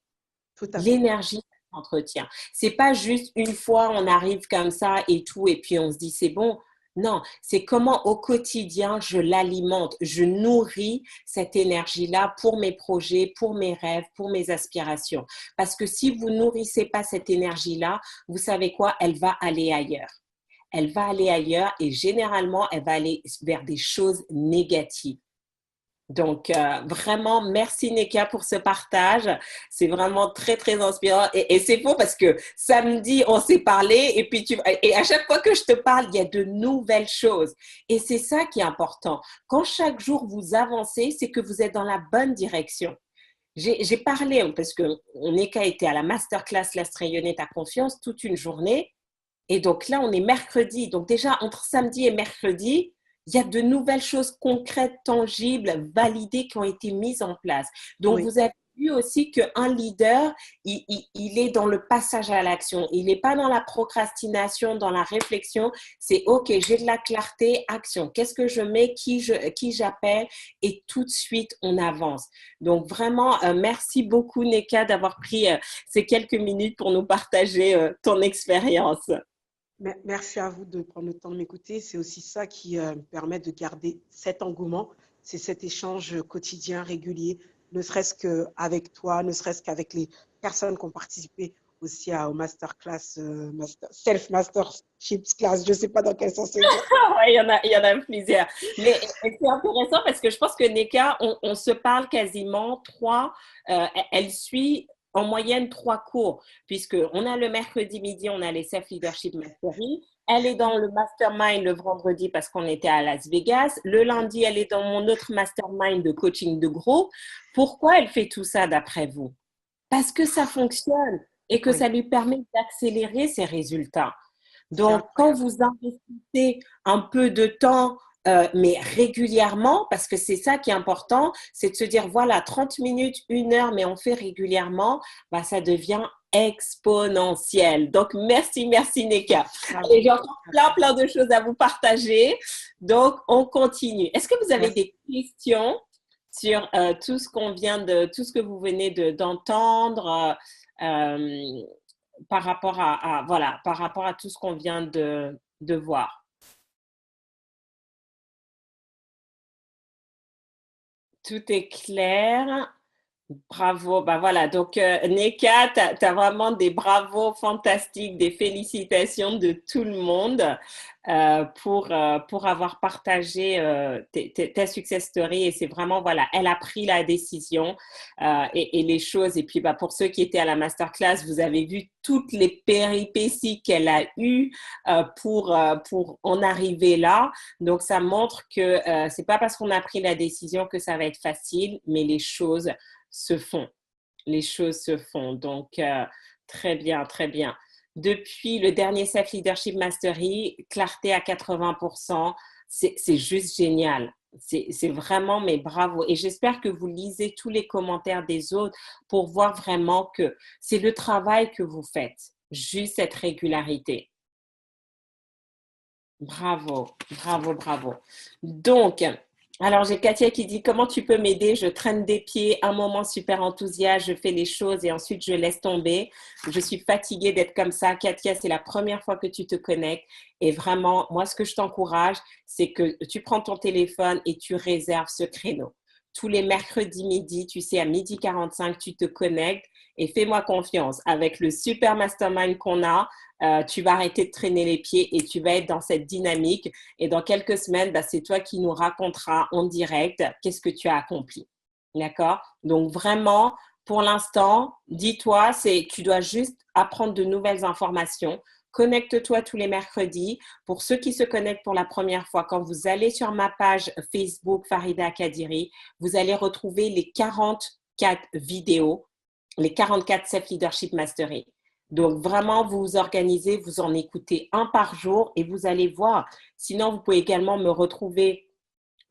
Speaker 2: Tout à fait.
Speaker 1: L'énergie, ça s'entretient. C'est pas juste une fois, on arrive comme ça et tout, et puis on se dit c'est bon. Non, c'est comment au quotidien je l'alimente, je nourris cette énergie-là pour mes projets, pour mes rêves, pour mes aspirations. Parce que si vous nourrissez pas cette énergie-là, vous savez quoi? Elle va aller ailleurs. Elle va aller ailleurs et généralement, elle va aller vers des choses négatives. Donc, vraiment, merci Neka pour ce partage. C'est vraiment très, très inspirant. Et c'est faux parce que samedi, on s'est parlé et puis et à chaque fois que je te parle, il y a de nouvelles choses. Et c'est ça qui est important. Quand chaque jour vous avancez, c'est que vous êtes dans la bonne direction. J'ai parlé parce que Neka était à la masterclass Laisse rayonner ta confiance toute une journée. Et donc là, on est mercredi. Donc déjà, entre samedi et mercredi, il y a de nouvelles choses concrètes, tangibles, validées qui ont été mises en place. Donc,
Speaker 2: Oui,
Speaker 1: vous avez vu aussi qu'un leader, il est dans le passage à l'action. Il n'est pas dans la procrastination, dans la réflexion. C'est OK, j'ai de la clarté, action. Qu'est-ce que je mets, qui j'appelle et tout de suite, on avance. Donc, vraiment, merci beaucoup, Neka, d'avoir pris ces quelques minutes pour nous partager ton expérience.
Speaker 2: merci à vous de prendre le temps de m'écouter. C'est aussi ça qui me permet de garder cet engouement. C'est cet échange quotidien, régulier, ne serait-ce qu'avec toi, ne serait-ce qu'avec les personnes qui ont participé aussi au masterclass, self-masterships class. Je ne sais pas dans quel sens c'est dire.
Speaker 1: Ouais, il y en a plusieurs. Mais c'est intéressant parce que je pense que Neka, on se parle quasiment trois. Elle suit en moyenne 3 cours, puisqu'on a le mercredi midi, on a les Self Leadership Mastery. Elle est dans le mastermind le vendredi parce qu'on était à Las Vegas. Le lundi, elle est dans mon autre mastermind de coaching de groupe. Pourquoi elle fait tout ça d'après vous? Parce que ça fonctionne et que
Speaker 2: Oui,
Speaker 1: ça lui permet d'accélérer ses résultats.
Speaker 2: c'est
Speaker 1: Donc, quand
Speaker 2: incroyable.
Speaker 1: vous investissez un peu de temps, mais régulièrement, parce que c'est ça qui est important, c'est de se dire, voilà, 30 minutes, 1 heure, mais on fait régulièrement, bah, ça devient exponentiel. Donc, merci, merci Neka.
Speaker 2: À
Speaker 1: Et
Speaker 2: vous.
Speaker 1: j'ai encore plein, plein de choses à vous partager. Donc, on continue. Est-ce que vous avez
Speaker 2: Merci.
Speaker 1: des questions sur tout ce que vous venez d'entendre par rapport voilà, par rapport à tout ce qu'on vient de voir. Tout est clair. Bravo, bah voilà, donc Neka, tu as vraiment des bravos fantastiques, des félicitations de tout le monde pour avoir partagé ta success story et c'est vraiment, voilà, elle a pris la décision et les choses. Et puis, bah, pour ceux qui étaient à la masterclass, vous avez vu toutes les péripéties qu'elle a eues pour en arriver là. Donc, ça montre que c'est pas parce qu'on a pris la décision que ça va être facile, mais les choses se font. Les choses se font. Donc, très bien, très bien. Depuis le dernier Self Leadership Mastery, clarté à 80%, c'est juste génial. C'est vraiment, mais bravo. Et j'espère que vous lisez tous les commentaires des autres pour voir vraiment que c'est le travail que vous faites, juste cette régularité. Bravo, bravo, bravo. Donc, alors j'ai Katia qui dit comment tu peux m'aider? Je traîne des pieds, un moment super enthousiaste, je fais les choses et ensuite je laisse tomber. Je suis fatiguée d'être comme ça. Katia, c'est la première fois que tu te connectes et vraiment, moi ce que je t'encourage, c'est que tu prends ton téléphone et tu réserves ce créneau. Tous les mercredis midi, tu sais, à 12h45, tu te connectes et fais-moi confiance. Avec le super mastermind qu'on a, tu vas arrêter de traîner les pieds et tu vas être dans cette dynamique. Et dans quelques semaines, bah, c'est toi qui nous raconteras en direct qu'est-ce que tu as accompli. D'accord? Donc vraiment, pour l'instant, dis-toi, tu dois juste apprendre de nouvelles informations. Connecte-toi tous les mercredis. Pour ceux qui se connectent pour la première fois, quand vous allez sur ma page Facebook Farida Kadiri, vous allez retrouver les 44 vidéos, les 44 Self Leadership Mastery. Donc, vraiment, vous vous organisez, vous en écoutez un par jour et vous allez voir. Sinon, vous pouvez également me retrouver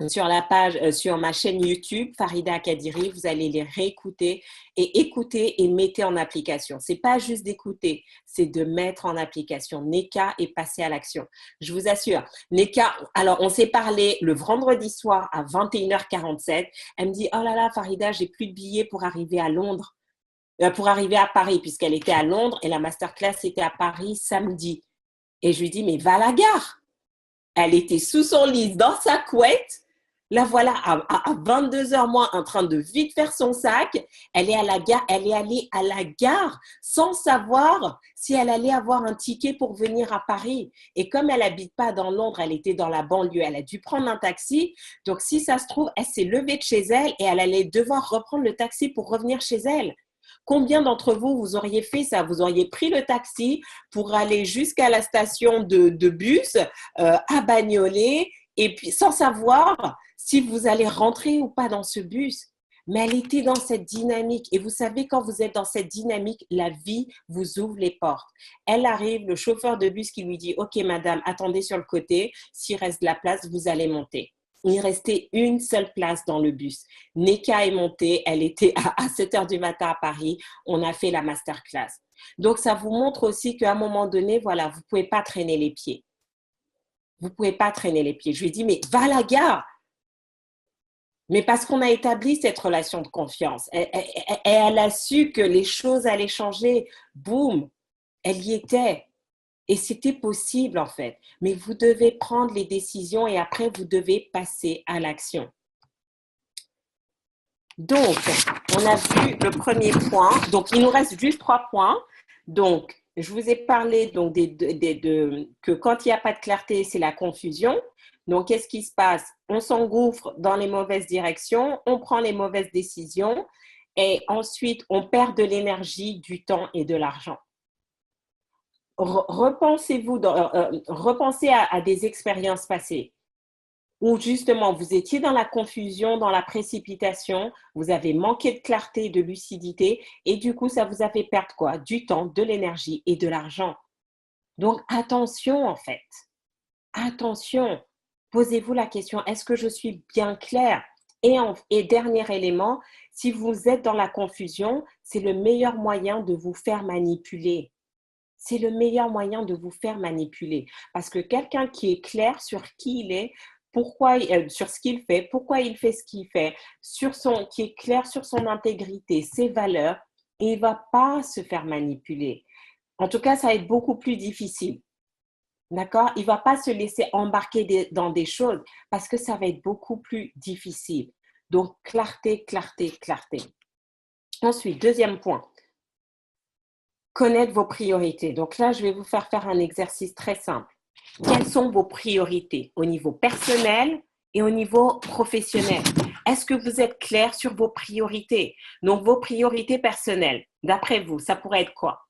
Speaker 1: sur la page, sur ma chaîne YouTube, Farida Kadiri, vous allez les réécouter et écouter et mettez en application. C'est pas juste d'écouter, c'est de mettre en application. Neka et passer à l'action. Je vous assure. Neka, alors on s'est parlé le vendredi soir à 21h47. Elle me dit, oh là là, Farida, j'ai plus de billets pour arriver à Londres, pour arriver à Paris, puisqu'elle était à Londres et la masterclass était à Paris samedi. Et je lui dis, mais va à la gare. Elle était sous son lit, dans sa couette. La voilà à 22h moins en train de vite faire son sac. Elle est à la gare, elle est allée à la gare sans savoir si elle allait avoir un ticket pour venir à Paris. Et comme elle n'habite pas dans Londres, elle était dans la banlieue, elle a dû prendre un taxi. Donc si ça se trouve, elle s'est levée de chez elle et elle allait devoir reprendre le taxi pour revenir chez elle. Combien d'entre vous, vous auriez fait ça? Vous auriez pris le taxi pour aller jusqu'à la station de bus à Bagnolet et puis sans savoir si vous allez rentrer ou pas dans ce bus. Mais elle était dans cette dynamique. Et vous savez, quand vous êtes dans cette dynamique, la vie vous ouvre les portes. Elle arrive, le chauffeur de bus qui lui dit « Ok, madame, attendez sur le côté. S'il reste de la place, vous allez monter. » Il restait une seule place dans le bus. Neka est montée, elle était à 7h du matin à Paris. On a fait la masterclass. Donc, ça vous montre aussi qu'à un moment donné, voilà, vous ne pouvez pas traîner les pieds. Vous ne pouvez pas traîner les pieds. Je lui ai dit, mais va à la gare. Mais parce qu'on a établi cette relation de confiance. Elle a su que les choses allaient changer. Boum, elle y était. Et c'était possible en fait. Mais vous devez prendre les décisions et après, vous devez passer à l'action. Donc, on a vu le premier point. Donc, il nous reste juste 3 points. Donc, je vous ai parlé donc, que quand il n'y a pas de clarté, c'est la confusion. Donc, qu'est-ce qui se passe? On s'engouffre dans les mauvaises directions, on prend les mauvaises décisions et ensuite, on perd de l'énergie, du temps et de l'argent. Repensez à des expériences passées où justement vous étiez dans la confusion, dans la précipitation, vous avez manqué de clarté, de lucidité et du coup, ça vous a fait perdre quoi? Du temps, de l'énergie et de l'argent. Donc, attention en fait. Attention. Posez-vous la question, est-ce que je suis bien claire? Et dernier élément, si vous êtes dans la confusion, c'est le meilleur moyen de vous faire manipuler. C'est le meilleur moyen de vous faire manipuler. Parce que quelqu'un qui est clair sur qui il est, sur ce qu'il fait, pourquoi il fait ce qu'il fait, qui est clair sur son intégrité, ses valeurs, et il ne va pas se faire manipuler. En tout cas, ça va être beaucoup plus difficile. D'accord? Il ne va pas se laisser embarquer dans des choses parce que ça va être beaucoup plus difficile. Donc, clarté, clarté, clarté. Ensuite, deuxième point. Connaître vos priorités. Donc là, je vais vous faire un exercice très simple. Quelles sont vos priorités au niveau personnel et au niveau professionnel? Est-ce que vous êtes clair sur vos priorités? Donc, vos priorités personnelles, d'après vous, ça pourrait être quoi?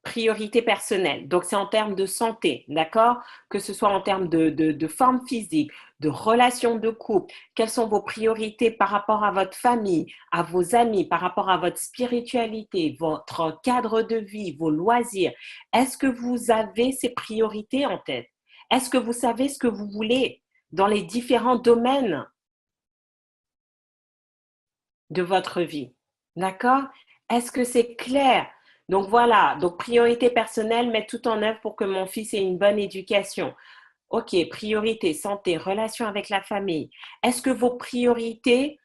Speaker 1: Priorité personnelle. Donc, c'est en termes de santé, d'accord? Que ce soit en termes de forme physique, de relations de couple. Quelles sont vos priorités par rapport à votre famille, à vos amis, par rapport à votre spiritualité, votre cadre de vie, vos loisirs? Est-ce que vous avez ces priorités en tête? Est-ce que vous savez ce que vous voulez dans les différents domaines de votre vie? D'accord? Est-ce que c'est clair? Donc voilà, donc priorité personnelle, mettre tout en œuvre pour que mon fils ait une bonne éducation. Ok, priorité, santé, relation avec la famille. Est-ce que vos priorités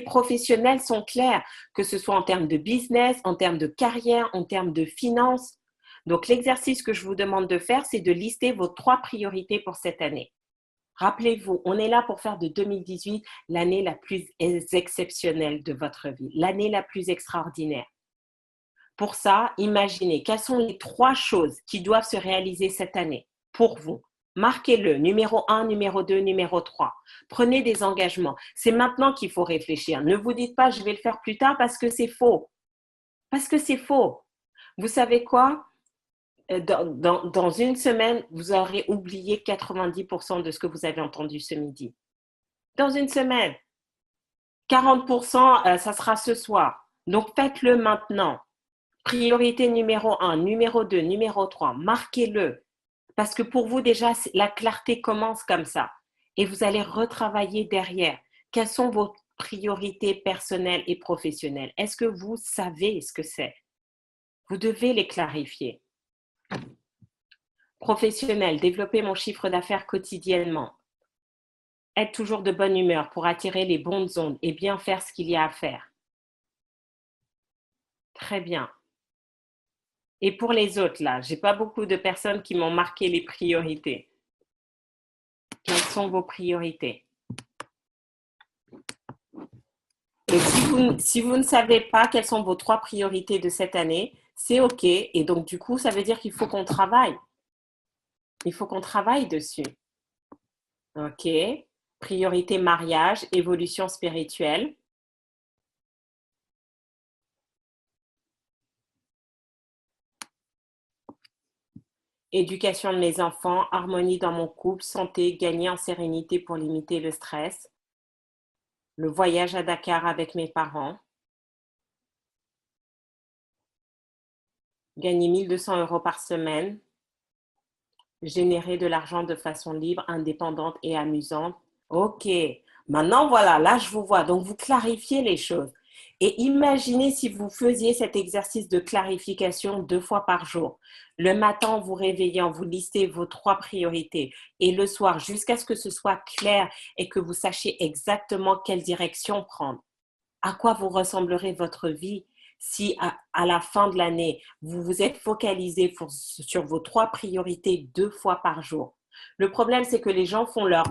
Speaker 1: professionnelles sont claires, que ce soit en termes de business, en termes de carrière, en termes de finances? Donc l'exercice que je vous demande de faire, c'est de lister vos 3 priorités pour cette année. Rappelez-vous, on est là pour faire de 2018 l'année la plus exceptionnelle de votre vie, l'année la plus extraordinaire. Pour ça, imaginez quelles sont les 3 choses qui doivent se réaliser cette année pour vous. Marquez-le, numéro 1, numéro 2, numéro 3. Prenez des engagements. C'est maintenant qu'il faut réfléchir. Ne vous dites pas, je vais le faire plus tard parce que c'est faux. Parce que c'est faux. Vous savez quoi? Dans une semaine, vous aurez oublié 90% de ce que vous avez entendu ce midi. Dans une semaine, 40%, ça sera ce soir. Donc, faites-le maintenant. Priorité numéro 1, numéro 2, numéro 3, marquez-le. Parce que pour vous, déjà, la clarté commence comme ça. Et vous allez retravailler derrière. Quelles sont vos priorités personnelles et professionnelles? Est-ce que vous savez ce que c'est? Vous devez les clarifier. Professionnel, développer mon chiffre d'affaires quotidiennement. Être toujours de bonne humeur pour attirer les bonnes ondes et bien faire ce qu'il y a à faire. Très bien. Et pour les autres, là, j'ai pas beaucoup de personnes qui m'ont marqué les priorités. Quelles sont vos priorités? Et si vous ne savez pas quelles sont vos 3 priorités de cette année, c'est OK. Et donc, du coup, ça veut dire qu'il faut qu'on travaille. Il faut qu'on travaille dessus. OK. Priorité mariage, évolution spirituelle. Éducation de mes enfants, harmonie dans mon couple, santé, gagner en sérénité pour limiter le stress. Le voyage à Dakar avec mes parents. Gagner 1 200 € par semaine. Générer de l'argent de façon libre, indépendante et amusante. OK. Maintenant, voilà, là, je vous vois. Donc, vous clarifiez les choses. Et imaginez si vous faisiez cet exercice de clarification 2 fois par jour. Le matin, en vous réveillant, vous listez vos 3 priorités. Et le soir, jusqu'à ce que ce soit clair et que vous sachiez exactement quelle direction prendre. À quoi vous ressemblerez votre vie si à la fin de l'année, vous vous êtes focalisé sur vos 3 priorités 2 fois par jour. Le problème, c'est que les gens font la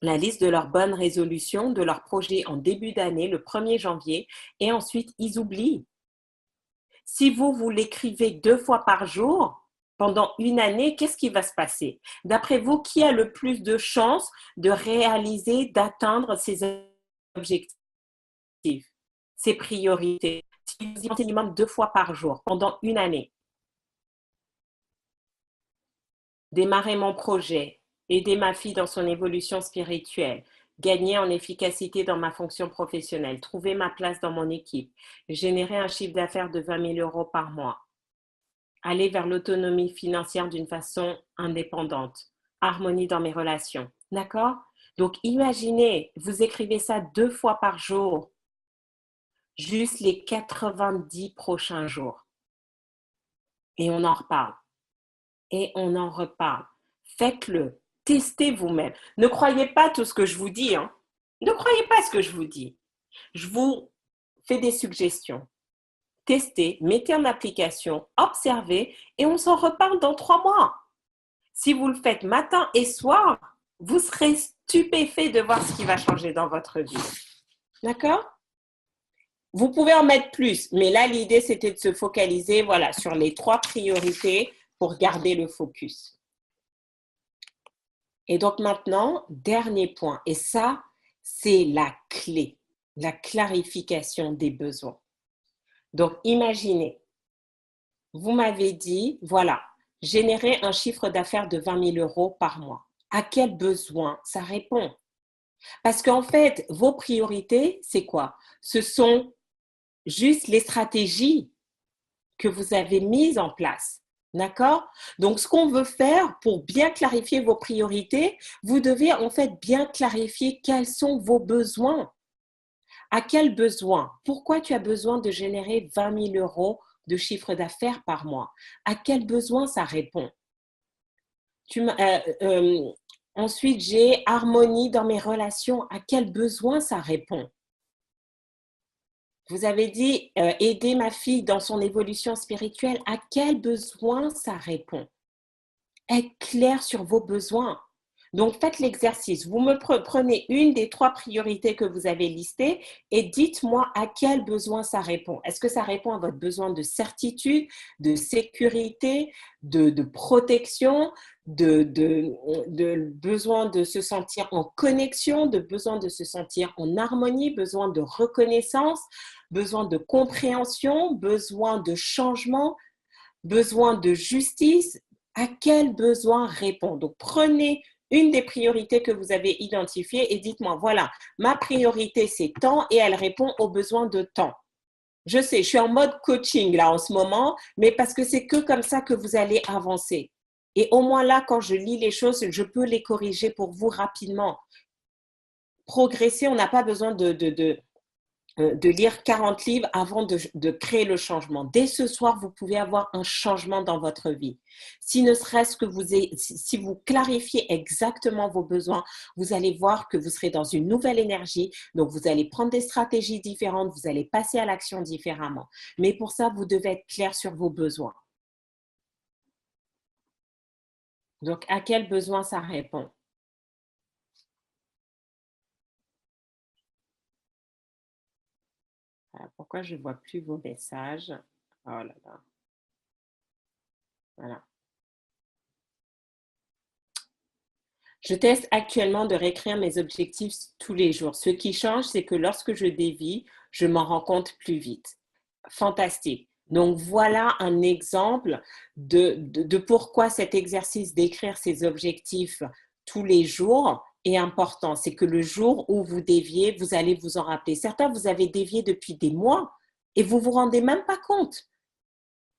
Speaker 1: liste de leurs bonnes résolutions, de leurs projets en début d'année, le 1er janvier, et ensuite, ils oublient. Si vous l'écrivez 2 fois par jour, pendant une année, qu'est-ce qui va se passer? D'après vous, qui a le plus de chances de réaliser, d'atteindre ses objectifs, ses priorités? Si vous y pensez minimum 2 fois par jour, pendant une année. Démarrer mon projet, aider ma fille dans son évolution spirituelle, gagner en efficacité dans ma fonction professionnelle, trouver ma place dans mon équipe, générer un chiffre d'affaires de 20 000 € par mois, aller vers l'autonomie financière d'une façon indépendante, harmonie dans mes relations. D'accord? Donc, imaginez, vous écrivez ça 2 fois par jour, juste les 90 prochains jours. Et on en reparle. Et on en reparle. Faites-le. Testez vous-même. Ne croyez pas tout ce que je vous dis. Hein. Ne croyez pas ce que je vous dis. Je vous fais des suggestions. Testez, mettez en application, observez et on s'en reparle dans 3 mois. Si vous le faites matin et soir, vous serez stupéfait de voir ce qui va changer dans votre vie. D'accord? Vous pouvez en mettre plus, mais là, l'idée, c'était de se focaliser voilà, sur les 3 priorités pour garder le focus. Et donc maintenant, dernier point, et ça, c'est la clé, la clarification des besoins. Donc, imaginez, vous m'avez dit, voilà, générer un chiffre d'affaires de 20 000 € par mois. À quel besoin ça répond? Parce qu'en fait, vos priorités, c'est quoi? Ce sont juste les stratégies que vous avez mises en place. D'accord? Donc, ce qu'on veut faire pour bien clarifier vos priorités, vous devez en fait bien clarifier quels sont vos besoins. À quel besoin? Pourquoi tu as besoin de générer 20 000 € de chiffre d'affaires par mois? À quel besoin ça répond? Ensuite, j'ai harmonie dans mes relations. À quel besoin ça répond? Vous avez dit aider ma fille dans son évolution spirituelle. À quel besoin ça répond? Être clair sur vos besoins. Donc, faites l'exercice. Vous me prenez une des 3 priorités que vous avez listées et dites-moi à quel besoin ça répond. Est-ce que ça répond à votre besoin de certitude, de sécurité, de protection, de besoin de se sentir en connexion, de besoin de se sentir en harmonie, besoin de reconnaissance, besoin de compréhension, besoin de changement, besoin de justice? À quel besoin répond? Donc, prenez une des priorités que vous avez identifiées et dites-moi, voilà, ma priorité, c'est temps et elle répond aux besoins de temps. Je sais, je suis en mode coaching là en ce moment, mais parce que c'est que comme ça que vous allez avancer. Et au moins là, quand je lis les choses, je peux les corriger pour vous rapidement. Progresser, on n'a pas besoin de lire 40 livres avant de créer le changement. Dès ce soir, vous pouvez avoir un changement dans votre vie. Si ne serait-ce que si vous clarifiez exactement vos besoins, vous allez voir que vous serez dans une nouvelle énergie. Donc, vous allez prendre des stratégies différentes, vous allez passer à l'action différemment. Mais pour ça, vous devez être clair sur vos besoins. Donc, à quel besoin ça répond? Pourquoi je ne vois plus vos messages? Oh là là. Voilà. Je teste actuellement de réécrire mes objectifs tous les jours. Ce qui change, c'est que lorsque je dévie, je m'en rends compte plus vite. Fantastique. Donc, voilà un exemple de pourquoi cet exercice d'écrire ses objectifs tous les jours est important. C'est que le jour où vous déviez, vous allez vous en rappeler. Certains, vous avez dévié depuis des mois et vous ne vous rendez même pas compte.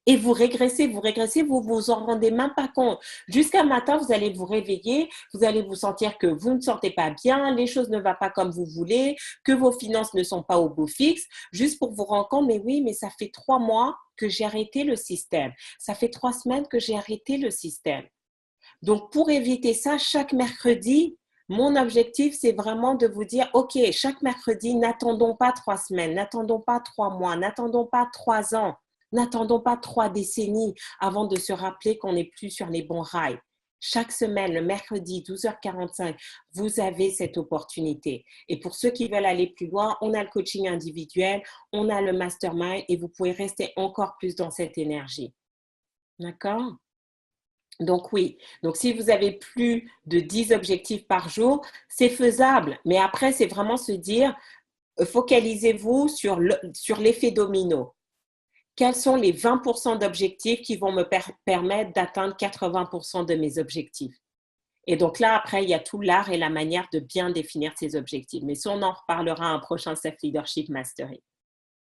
Speaker 1: Et vous régressez, vous vous en rendez même pas compte. Jusqu'à matin, vous allez vous réveiller, vous allez vous sentir que vous ne sentez pas bien, les choses ne vont pas comme vous voulez, que vos finances ne sont pas au beau fixe, juste pour vous rendre compte, mais oui, mais ça fait 3 mois que j'ai arrêté le système. Ça fait 3 semaines que j'ai arrêté le système. Donc, pour éviter ça, chaque mercredi, mon objectif, c'est vraiment de vous dire, OK, chaque mercredi, n'attendons pas 3 semaines, n'attendons pas 3 mois, n'attendons pas 3 ans. N'attendons pas 3 décennies avant de se rappeler qu'on n'est plus sur les bons rails. Chaque semaine, le mercredi, 12h45, vous avez cette opportunité. Et pour ceux qui veulent aller plus loin, on a le coaching individuel, on a le mastermind et vous pouvez rester encore plus dans cette énergie. D'accord? Donc oui, donc si vous avez plus de 10 objectifs par jour, c'est faisable. Mais après, c'est vraiment se dire, focalisez-vous sur l'effet domino. Quels sont les 20% d'objectifs qui vont me permettre d'atteindre 80% de mes objectifs? Et donc là, après, il y a tout l'art et la manière de bien définir ces objectifs. Mais ça, on en reparlera un prochain Self-Leadership Mastery.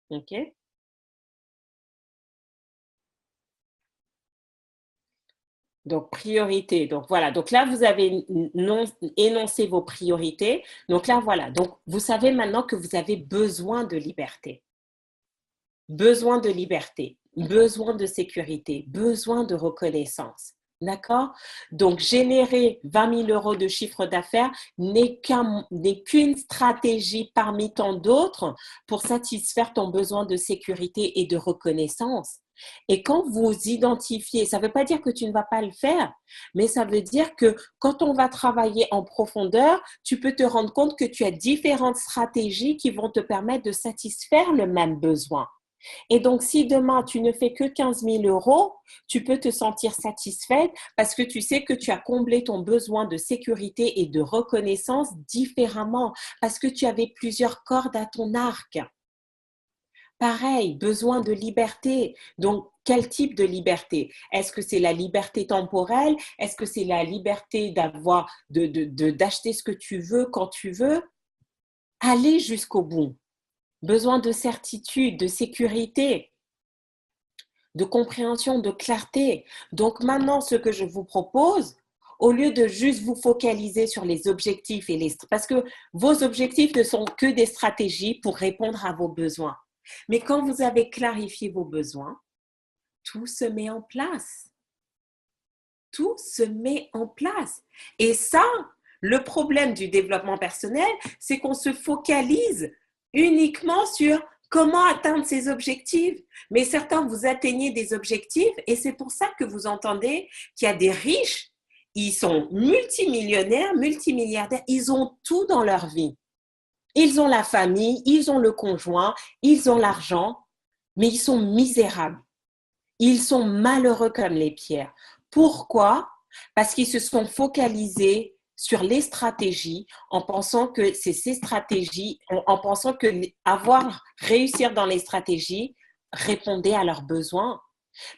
Speaker 1: OK? Donc, priorité. Donc, voilà. Donc là, vous avez énoncé vos priorités. Donc là, voilà. Donc, vous savez maintenant que vous avez besoin de liberté. Besoin de liberté, besoin de sécurité, besoin de reconnaissance. D'accord? Donc, générer 20 000 euros de chiffre d'affaires n'est qu'une stratégie parmi tant d'autres pour satisfaire ton besoin de sécurité et de reconnaissance. Et quand vous identifiez, ça ne veut pas dire que tu ne vas pas le faire, mais ça veut dire que quand on va travailler en profondeur, tu peux te rendre compte que tu as différentes stratégies qui vont te permettre de satisfaire le même besoin. Et donc, si demain, tu ne fais que 15 000 euros, tu peux te sentir satisfaite parce que tu sais que tu as comblé ton besoin de sécurité et de reconnaissance différemment parce que tu avais plusieurs cordes à ton arc. Pareil, besoin de liberté. Donc, quel type de liberté? Est-ce que c'est la liberté temporelle? Est-ce que c'est la liberté d'acheter ce que tu veux quand tu veux? Aller jusqu'au bout. Besoin de certitude, de sécurité, de compréhension, de clarté. Donc maintenant, ce que je vous propose, au lieu de juste vous focaliser sur les objectifs parce que vos objectifs ne sont que des stratégies pour répondre à vos besoins. Mais quand vous avez clarifié vos besoins, tout se met en place. Tout se met en place. Et ça, le problème du développement personnel, c'est qu'on se focalise uniquement sur comment atteindre ces objectifs. Mais certains, vous atteignez des objectifs et c'est pour ça que vous entendez qu'il y a des riches, ils sont multimillionnaires, multimilliardaires, ils ont tout dans leur vie. Ils ont la famille, ils ont le conjoint, ils ont l'argent, mais ils sont misérables. Ils sont malheureux comme les pierres. Pourquoi? Parce qu'ils se sont focalisés sur les stratégies en pensant que c'est ces stratégies, en pensant que réussir dans les stratégies répondait à leurs besoins.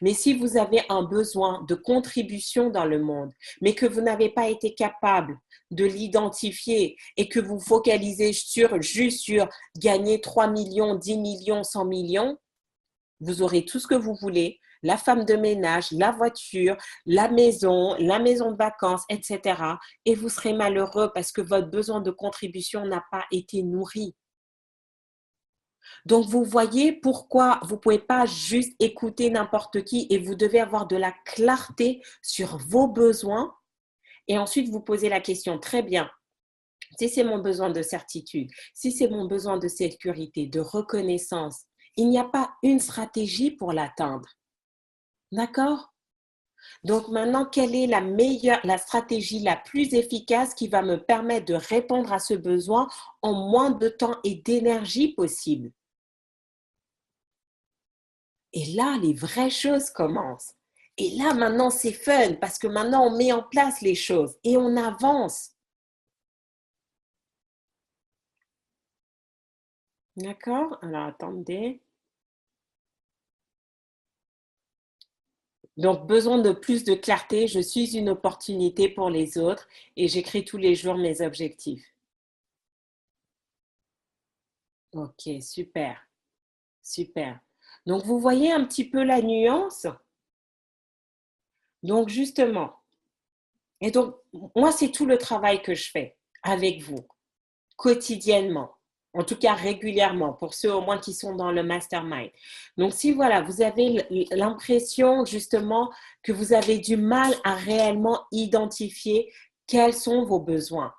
Speaker 1: Mais si vous avez un besoin de contribution dans le monde, mais que vous n'avez pas été capable de l'identifier et que vous focalisez juste sur gagner 3 millions, 10 millions, 100 millions, vous aurez tout ce que vous voulez, la femme de ménage, la voiture, la maison de vacances, etc. Et vous serez malheureux parce que votre besoin de contribution n'a pas été nourri. Donc, vous voyez pourquoi vous ne pouvez pas juste écouter n'importe qui et vous devez avoir de la clarté sur vos besoins. Et ensuite, vous posez la question, très bien, si c'est mon besoin de certitude, si c'est mon besoin de sécurité, de reconnaissance, il n'y a pas une stratégie pour l'atteindre. D'accord? Donc maintenant, quelle est la stratégie la plus efficace qui va me permettre de répondre à ce besoin en moins de temps et d'énergie possible? Et là, les vraies choses commencent. Et là, maintenant, c'est fun parce que maintenant, on met en place les choses et on avance. D'accord? Alors, attendez. Donc, besoin de plus de clarté. Je suis une opportunité pour les autres et j'écris tous les jours mes objectifs. Ok, super. Super. Donc, vous voyez un petit peu la nuance? Donc, justement, et donc, moi, c'est tout le travail que je fais avec vous, quotidiennement, en tout cas régulièrement, pour ceux au moins qui sont dans le mastermind. Donc, si voilà, vous avez l'impression justement que vous avez du mal à réellement identifier quels sont vos besoins,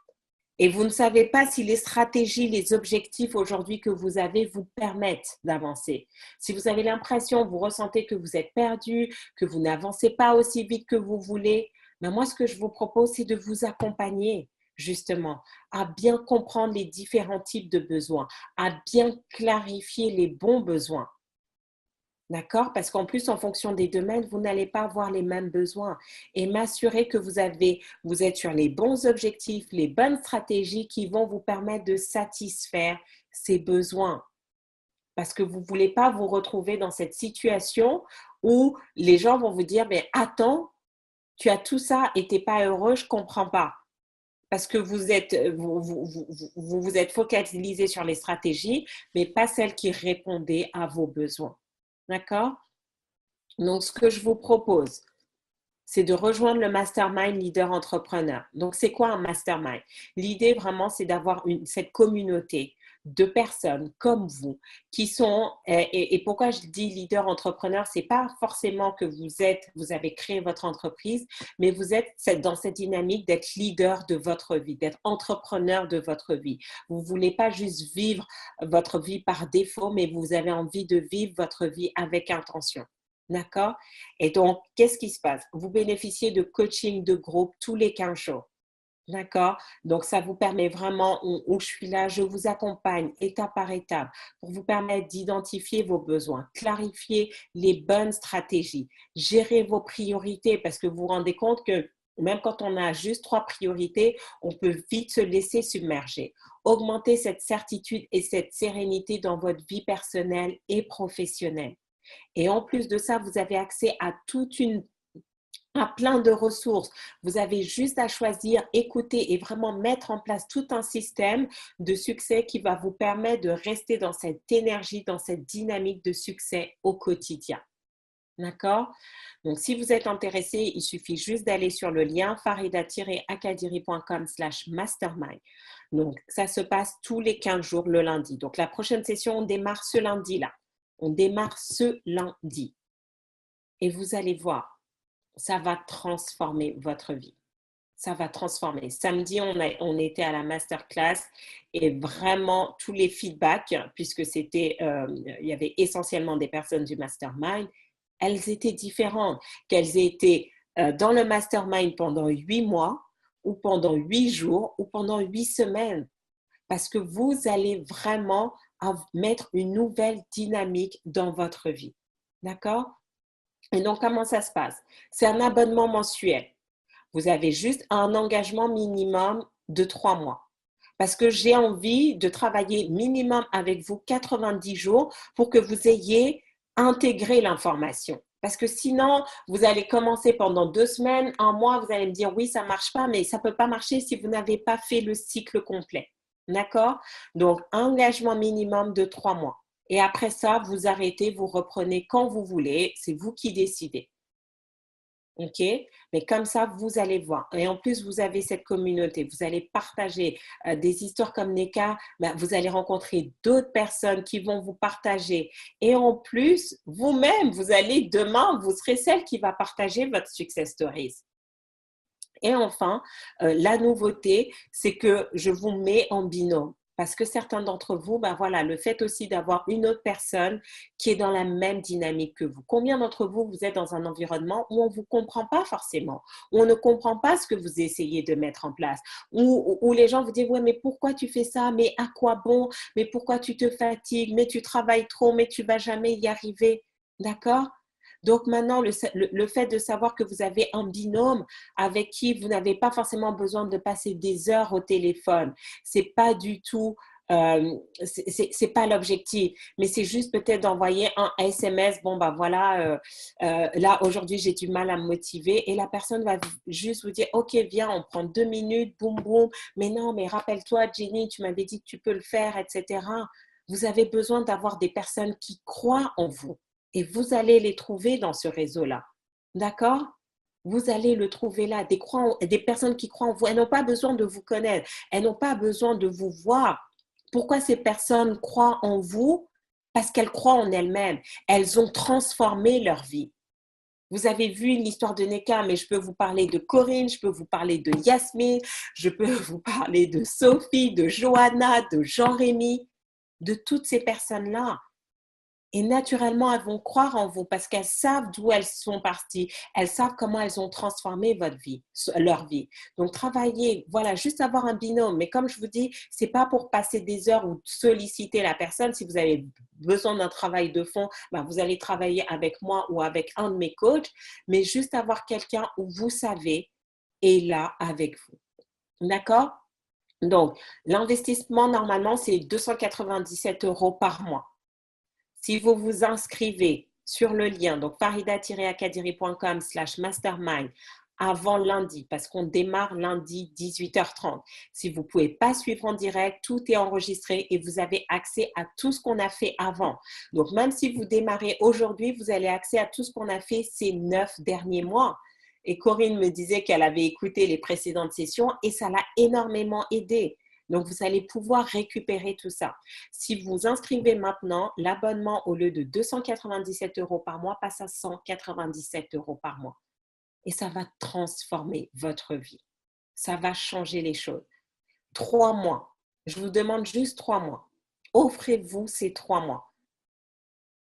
Speaker 1: et vous ne savez pas si les stratégies, les objectifs aujourd'hui que vous avez vous permettent d'avancer. Si vous avez l'impression, vous ressentez que vous êtes perdu, que vous n'avancez pas aussi vite que vous voulez, mais moi, ce que je vous propose, c'est de vous accompagner justement à bien comprendre les différents types de besoins, à bien clarifier les bons besoins. D'accord? Parce qu'en plus, en fonction des domaines, vous n'allez pas avoir les mêmes besoins. Et m'assurer que vous êtes sur les bons objectifs, les bonnes stratégies qui vont vous permettre de satisfaire ces besoins. Parce que vous ne voulez pas vous retrouver dans cette situation où les gens vont vous dire, mais attends, tu as tout ça et tu n'es pas heureux, je ne comprends pas. Parce que vous êtes focalisé sur les stratégies, mais pas celles qui répondaient à vos besoins. D'accord? Donc, ce que je vous propose, c'est de rejoindre le Mastermind Leader Entrepreneur. Donc, c'est quoi un Mastermind? L'idée vraiment, c'est d'avoir cette communauté de personnes comme vous qui sont, et pourquoi je dis leader entrepreneur, c'est pas forcément que vous avez créé votre entreprise, mais vous êtes dans cette dynamique d'être leader de votre vie, d'être entrepreneur de votre vie. Vous voulez pas juste vivre votre vie par défaut, mais vous avez envie de vivre votre vie avec intention. D'accord? Et donc, qu'est-ce qui se passe? Vous bénéficiez de coaching de groupe tous les 15 jours. D'accord? Donc, ça vous permet vraiment, où je suis là, je vous accompagne étape par étape pour vous permettre d'identifier vos besoins, clarifier les bonnes stratégies, gérer vos priorités parce que vous vous rendez compte que même quand on a juste 3 priorités, on peut vite se laisser submerger. Augmenter cette certitude et cette sérénité dans votre vie personnelle et professionnelle. Et en plus de ça, vous avez accès à plein de ressources. Vous avez juste à choisir, écouter et vraiment mettre en place tout un système de succès qui va vous permettre de rester dans cette énergie, dans cette dynamique de succès au quotidien. D'accord? Donc, si vous êtes intéressé, il suffit juste d'aller sur le lien farida-akadiri.com/mastermind. Donc, ça se passe tous les 15 jours le lundi. Donc, la prochaine session, on démarre ce lundi-là. On démarre ce lundi. Et vous allez voir, ça va transformer votre vie. Ça va transformer. Samedi, on était à la masterclass et vraiment tous les feedbacks, puisque il y avait essentiellement des personnes du mastermind, elles étaient différentes. Qu'elles aient été dans le mastermind pendant 8 mois ou pendant 8 jours ou pendant 8 semaines. Parce que vous allez vraiment mettre une nouvelle dynamique dans votre vie. D'accord? Et donc, comment ça se passe? C'est un abonnement mensuel. Vous avez juste un engagement minimum de 3 mois. Parce que j'ai envie de travailler minimum avec vous 90 jours pour que vous ayez intégré l'information. Parce que sinon, vous allez commencer pendant 2 semaines, 1 mois, vous allez me dire oui, ça ne marche pas, mais ça ne peut pas marcher si vous n'avez pas fait le cycle complet. D'accord? Donc, engagement minimum de 3 mois. Et après ça, vous arrêtez, vous reprenez quand vous voulez. C'est vous qui décidez. OK? Mais comme ça, vous allez voir. Et en plus, vous avez cette communauté. Vous allez partager des histoires comme Neka. Ben, vous allez rencontrer d'autres personnes qui vont vous partager. Et en plus, vous-même, vous allez demain, vous serez celle qui va partager votre success stories. Et enfin, la nouveauté, c'est que je vous mets en binôme. Parce que certains d'entre vous, ben voilà, le fait aussi d'avoir une autre personne qui est dans la même dynamique que vous. Combien d'entre vous, vous êtes dans un environnement où on ne vous comprend pas forcément, où on ne comprend pas ce que vous essayez de mettre en place, où les gens vous disent, ouais, mais pourquoi tu fais ça? Mais à quoi bon? Mais pourquoi tu te fatigues? Mais tu travailles trop, mais tu ne vas jamais y arriver. D'accord? Donc maintenant, le fait de savoir que vous avez un binôme avec qui vous n'avez pas forcément besoin de passer des heures au téléphone, c'est pas du tout, c'est pas l'objectif, mais c'est juste peut-être d'envoyer un SMS. Bon bah voilà, là aujourd'hui j'ai du mal à me motiver et la personne va juste vous dire, ok viens, on prend 2 minutes, boum boum. Mais non, mais rappelle-toi Jenny, tu m'avais dit que tu peux le faire, etc. Vous avez besoin d'avoir des personnes qui croient en vous. Et vous allez les trouver dans ce réseau-là. D'accord? Vous allez le trouver là. Des personnes qui croient en vous. Elles n'ont pas besoin de vous connaître. Elles n'ont pas besoin de vous voir. Pourquoi ces personnes croient en vous? Parce qu'elles croient en elles-mêmes. Elles ont transformé leur vie. Vous avez vu l'histoire de Neka, mais je peux vous parler de Corinne, je peux vous parler de Yasmine, je peux vous parler de Sophie, de Johanna, de Jean-Rémy, de toutes ces personnes-là. Et naturellement, elles vont croire en vous parce qu'elles savent d'où elles sont parties. Elles savent comment elles ont transformé votre vie, leur vie. Donc, travailler, voilà, juste avoir un binôme. Mais comme je vous dis, c'est pas pour passer des heures ou solliciter la personne. Si vous avez besoin d'un travail de fond, ben, vous allez travailler avec moi ou avec un de mes coachs. Mais juste avoir quelqu'un où vous savez est là avec vous. D'accord? Donc, l'investissement, normalement, c'est 297 € par mois. Si vous vous inscrivez sur le lien, donc farida-akadiri.com/mastermind avant lundi, parce qu'on démarre lundi 18h30. Si vous ne pouvez pas suivre en direct, tout est enregistré et vous avez accès à tout ce qu'on a fait avant. Donc, même si vous démarrez aujourd'hui, vous avez accès à tout ce qu'on a fait ces 9 derniers mois. Et Corinne me disait qu'elle avait écouté les précédentes sessions et ça l'a énormément aidé. Donc, vous allez pouvoir récupérer tout ça. Si vous inscrivez maintenant, l'abonnement, au lieu de 297 € par mois, passe à 197 € par mois. Et ça va transformer votre vie. Ça va changer les choses. 3 mois. Je vous demande juste 3 mois. Offrez-vous ces 3 mois.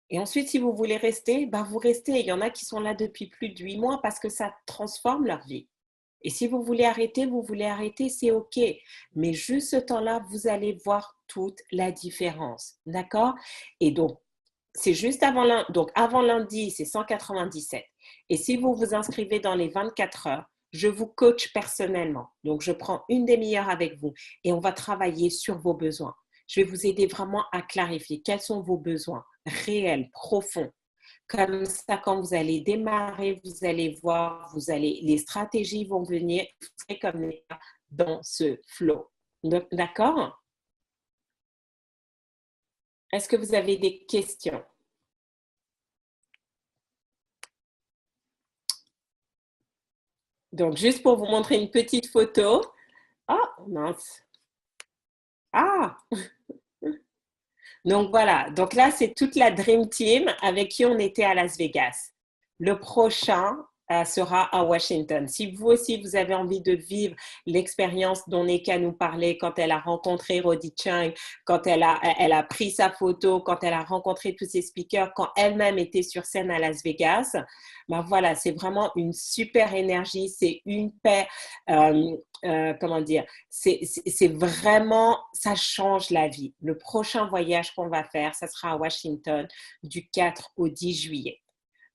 Speaker 1: Et ensuite, si vous voulez rester, ben vous restez. Il y en a qui sont là depuis plus de 8 mois parce que ça transforme leur vie. Et si vous voulez arrêter, c'est OK. Mais juste ce temps-là, vous allez voir toute la différence. D'accord? Et donc, c'est juste avant lundi. Donc, avant lundi, c'est 197. Et si vous vous inscrivez dans les 24 heures, je vous coach personnellement. Donc, je prends une demi-heure avec vous et on va travailler sur vos besoins. Je vais vous aider vraiment à clarifier quels sont vos besoins réels, profonds. Comme ça, quand vous allez démarrer, vous allez voir, les stratégies vont venir, vous serez comme dans ce flow. D'accord? Est-ce que vous avez des questions? Donc, juste pour vous montrer une petite photo. Ah, mince. Ah! Donc voilà, donc là c'est toute la Dream Team avec qui on était à Las Vegas. Le prochain sera à Washington. Si vous aussi vous avez envie de vivre l'expérience dont Neka nous parlait quand elle a rencontré Roddy Chung, quand elle a pris sa photo, quand elle a rencontré tous ses speakers, quand elle-même était sur scène à Las Vegas, ben voilà, c'est vraiment une super énergie, c'est une paix. Comment dire, c'est vraiment, ça change la vie. Le prochain voyage qu'on va faire, ça sera à Washington du 4 au 10 juillet.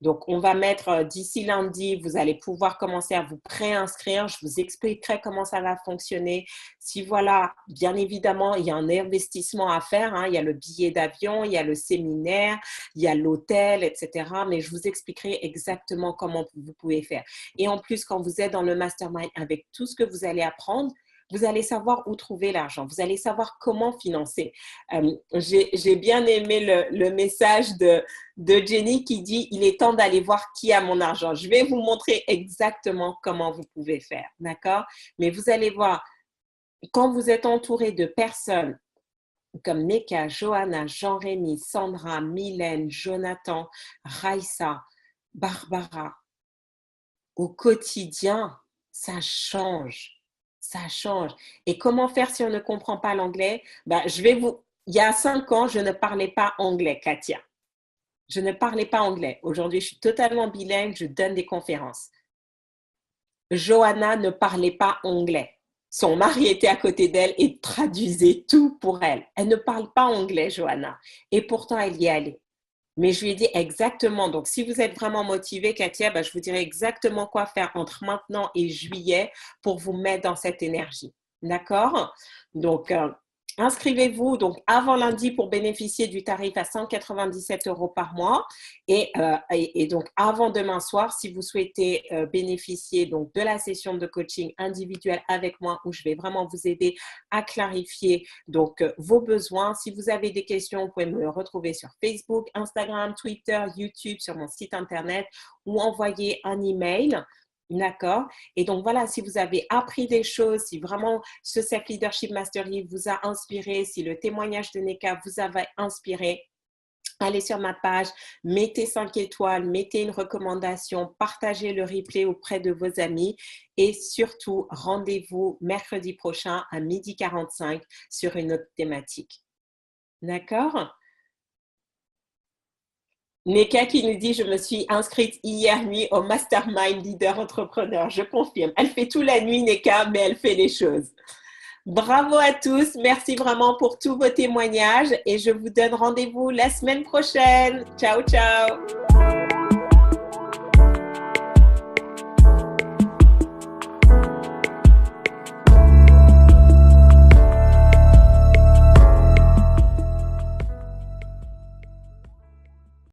Speaker 1: Donc, on va mettre d'ici lundi, vous allez pouvoir commencer à vous préinscrire. Je vous expliquerai comment ça va fonctionner. Si voilà, bien évidemment, il y a un investissement à faire. Hein. Il y a le billet d'avion, il y a le séminaire, il y a l'hôtel, etc. Mais je vous expliquerai exactement comment vous pouvez faire. Et en plus, quand vous êtes dans le mastermind avec tout ce que vous allez apprendre, vous allez savoir où trouver l'argent. Vous allez savoir comment financer. J'ai bien aimé le message de Jenny qui dit « Il est temps d'aller voir qui a mon argent ». Je vais vous montrer exactement comment vous pouvez faire, d'accord? Mais vous allez voir, quand vous êtes entouré de personnes comme Neka, Johanna, Jean-Rémy, Sandra, Mylène, Jonathan, Raïssa, Barbara, au quotidien, ça change. Ça change. Et comment faire si on ne comprend pas l'anglais? Il y a 5 ans, je ne parlais pas anglais, Katia. Je ne parlais pas anglais. Aujourd'hui, je suis totalement bilingue, je donne des conférences. Johanna ne parlait pas anglais. Son mari était à côté d'elle et traduisait tout pour elle. Elle ne parle pas anglais, Johanna. Et pourtant, elle y est allée. Mais je lui ai dit exactement, donc si vous êtes vraiment motivé, Katia, je vous dirai exactement quoi faire entre maintenant et juillet pour vous mettre dans cette énergie. D'accord? Donc, inscrivez-vous donc avant lundi pour bénéficier du tarif à 197 € par mois et donc avant demain soir si vous souhaitez bénéficier donc de la session de coaching individuel avec moi où je vais vraiment vous aider à clarifier donc vos besoins. Si vous avez des questions, vous pouvez me retrouver sur Facebook, Instagram, Twitter, YouTube, sur mon site internet ou envoyer un email. D'accord? Et donc, voilà, si vous avez appris des choses, si vraiment ce Self-Leadership Mastery vous a inspiré, si le témoignage de Neka vous avait inspiré, allez sur ma page, mettez 5 étoiles, mettez une recommandation, partagez le replay auprès de vos amis et surtout, rendez-vous mercredi prochain à 12h45 sur une autre thématique. D'accord? Neka qui nous dit « Je me suis inscrite hier nuit au Mastermind Leader Entrepreneur ». Je confirme. Elle fait tout la nuit, Neka, mais elle fait les choses. Bravo à tous. Merci vraiment pour tous vos témoignages et je vous donne rendez-vous la semaine prochaine. Ciao, ciao.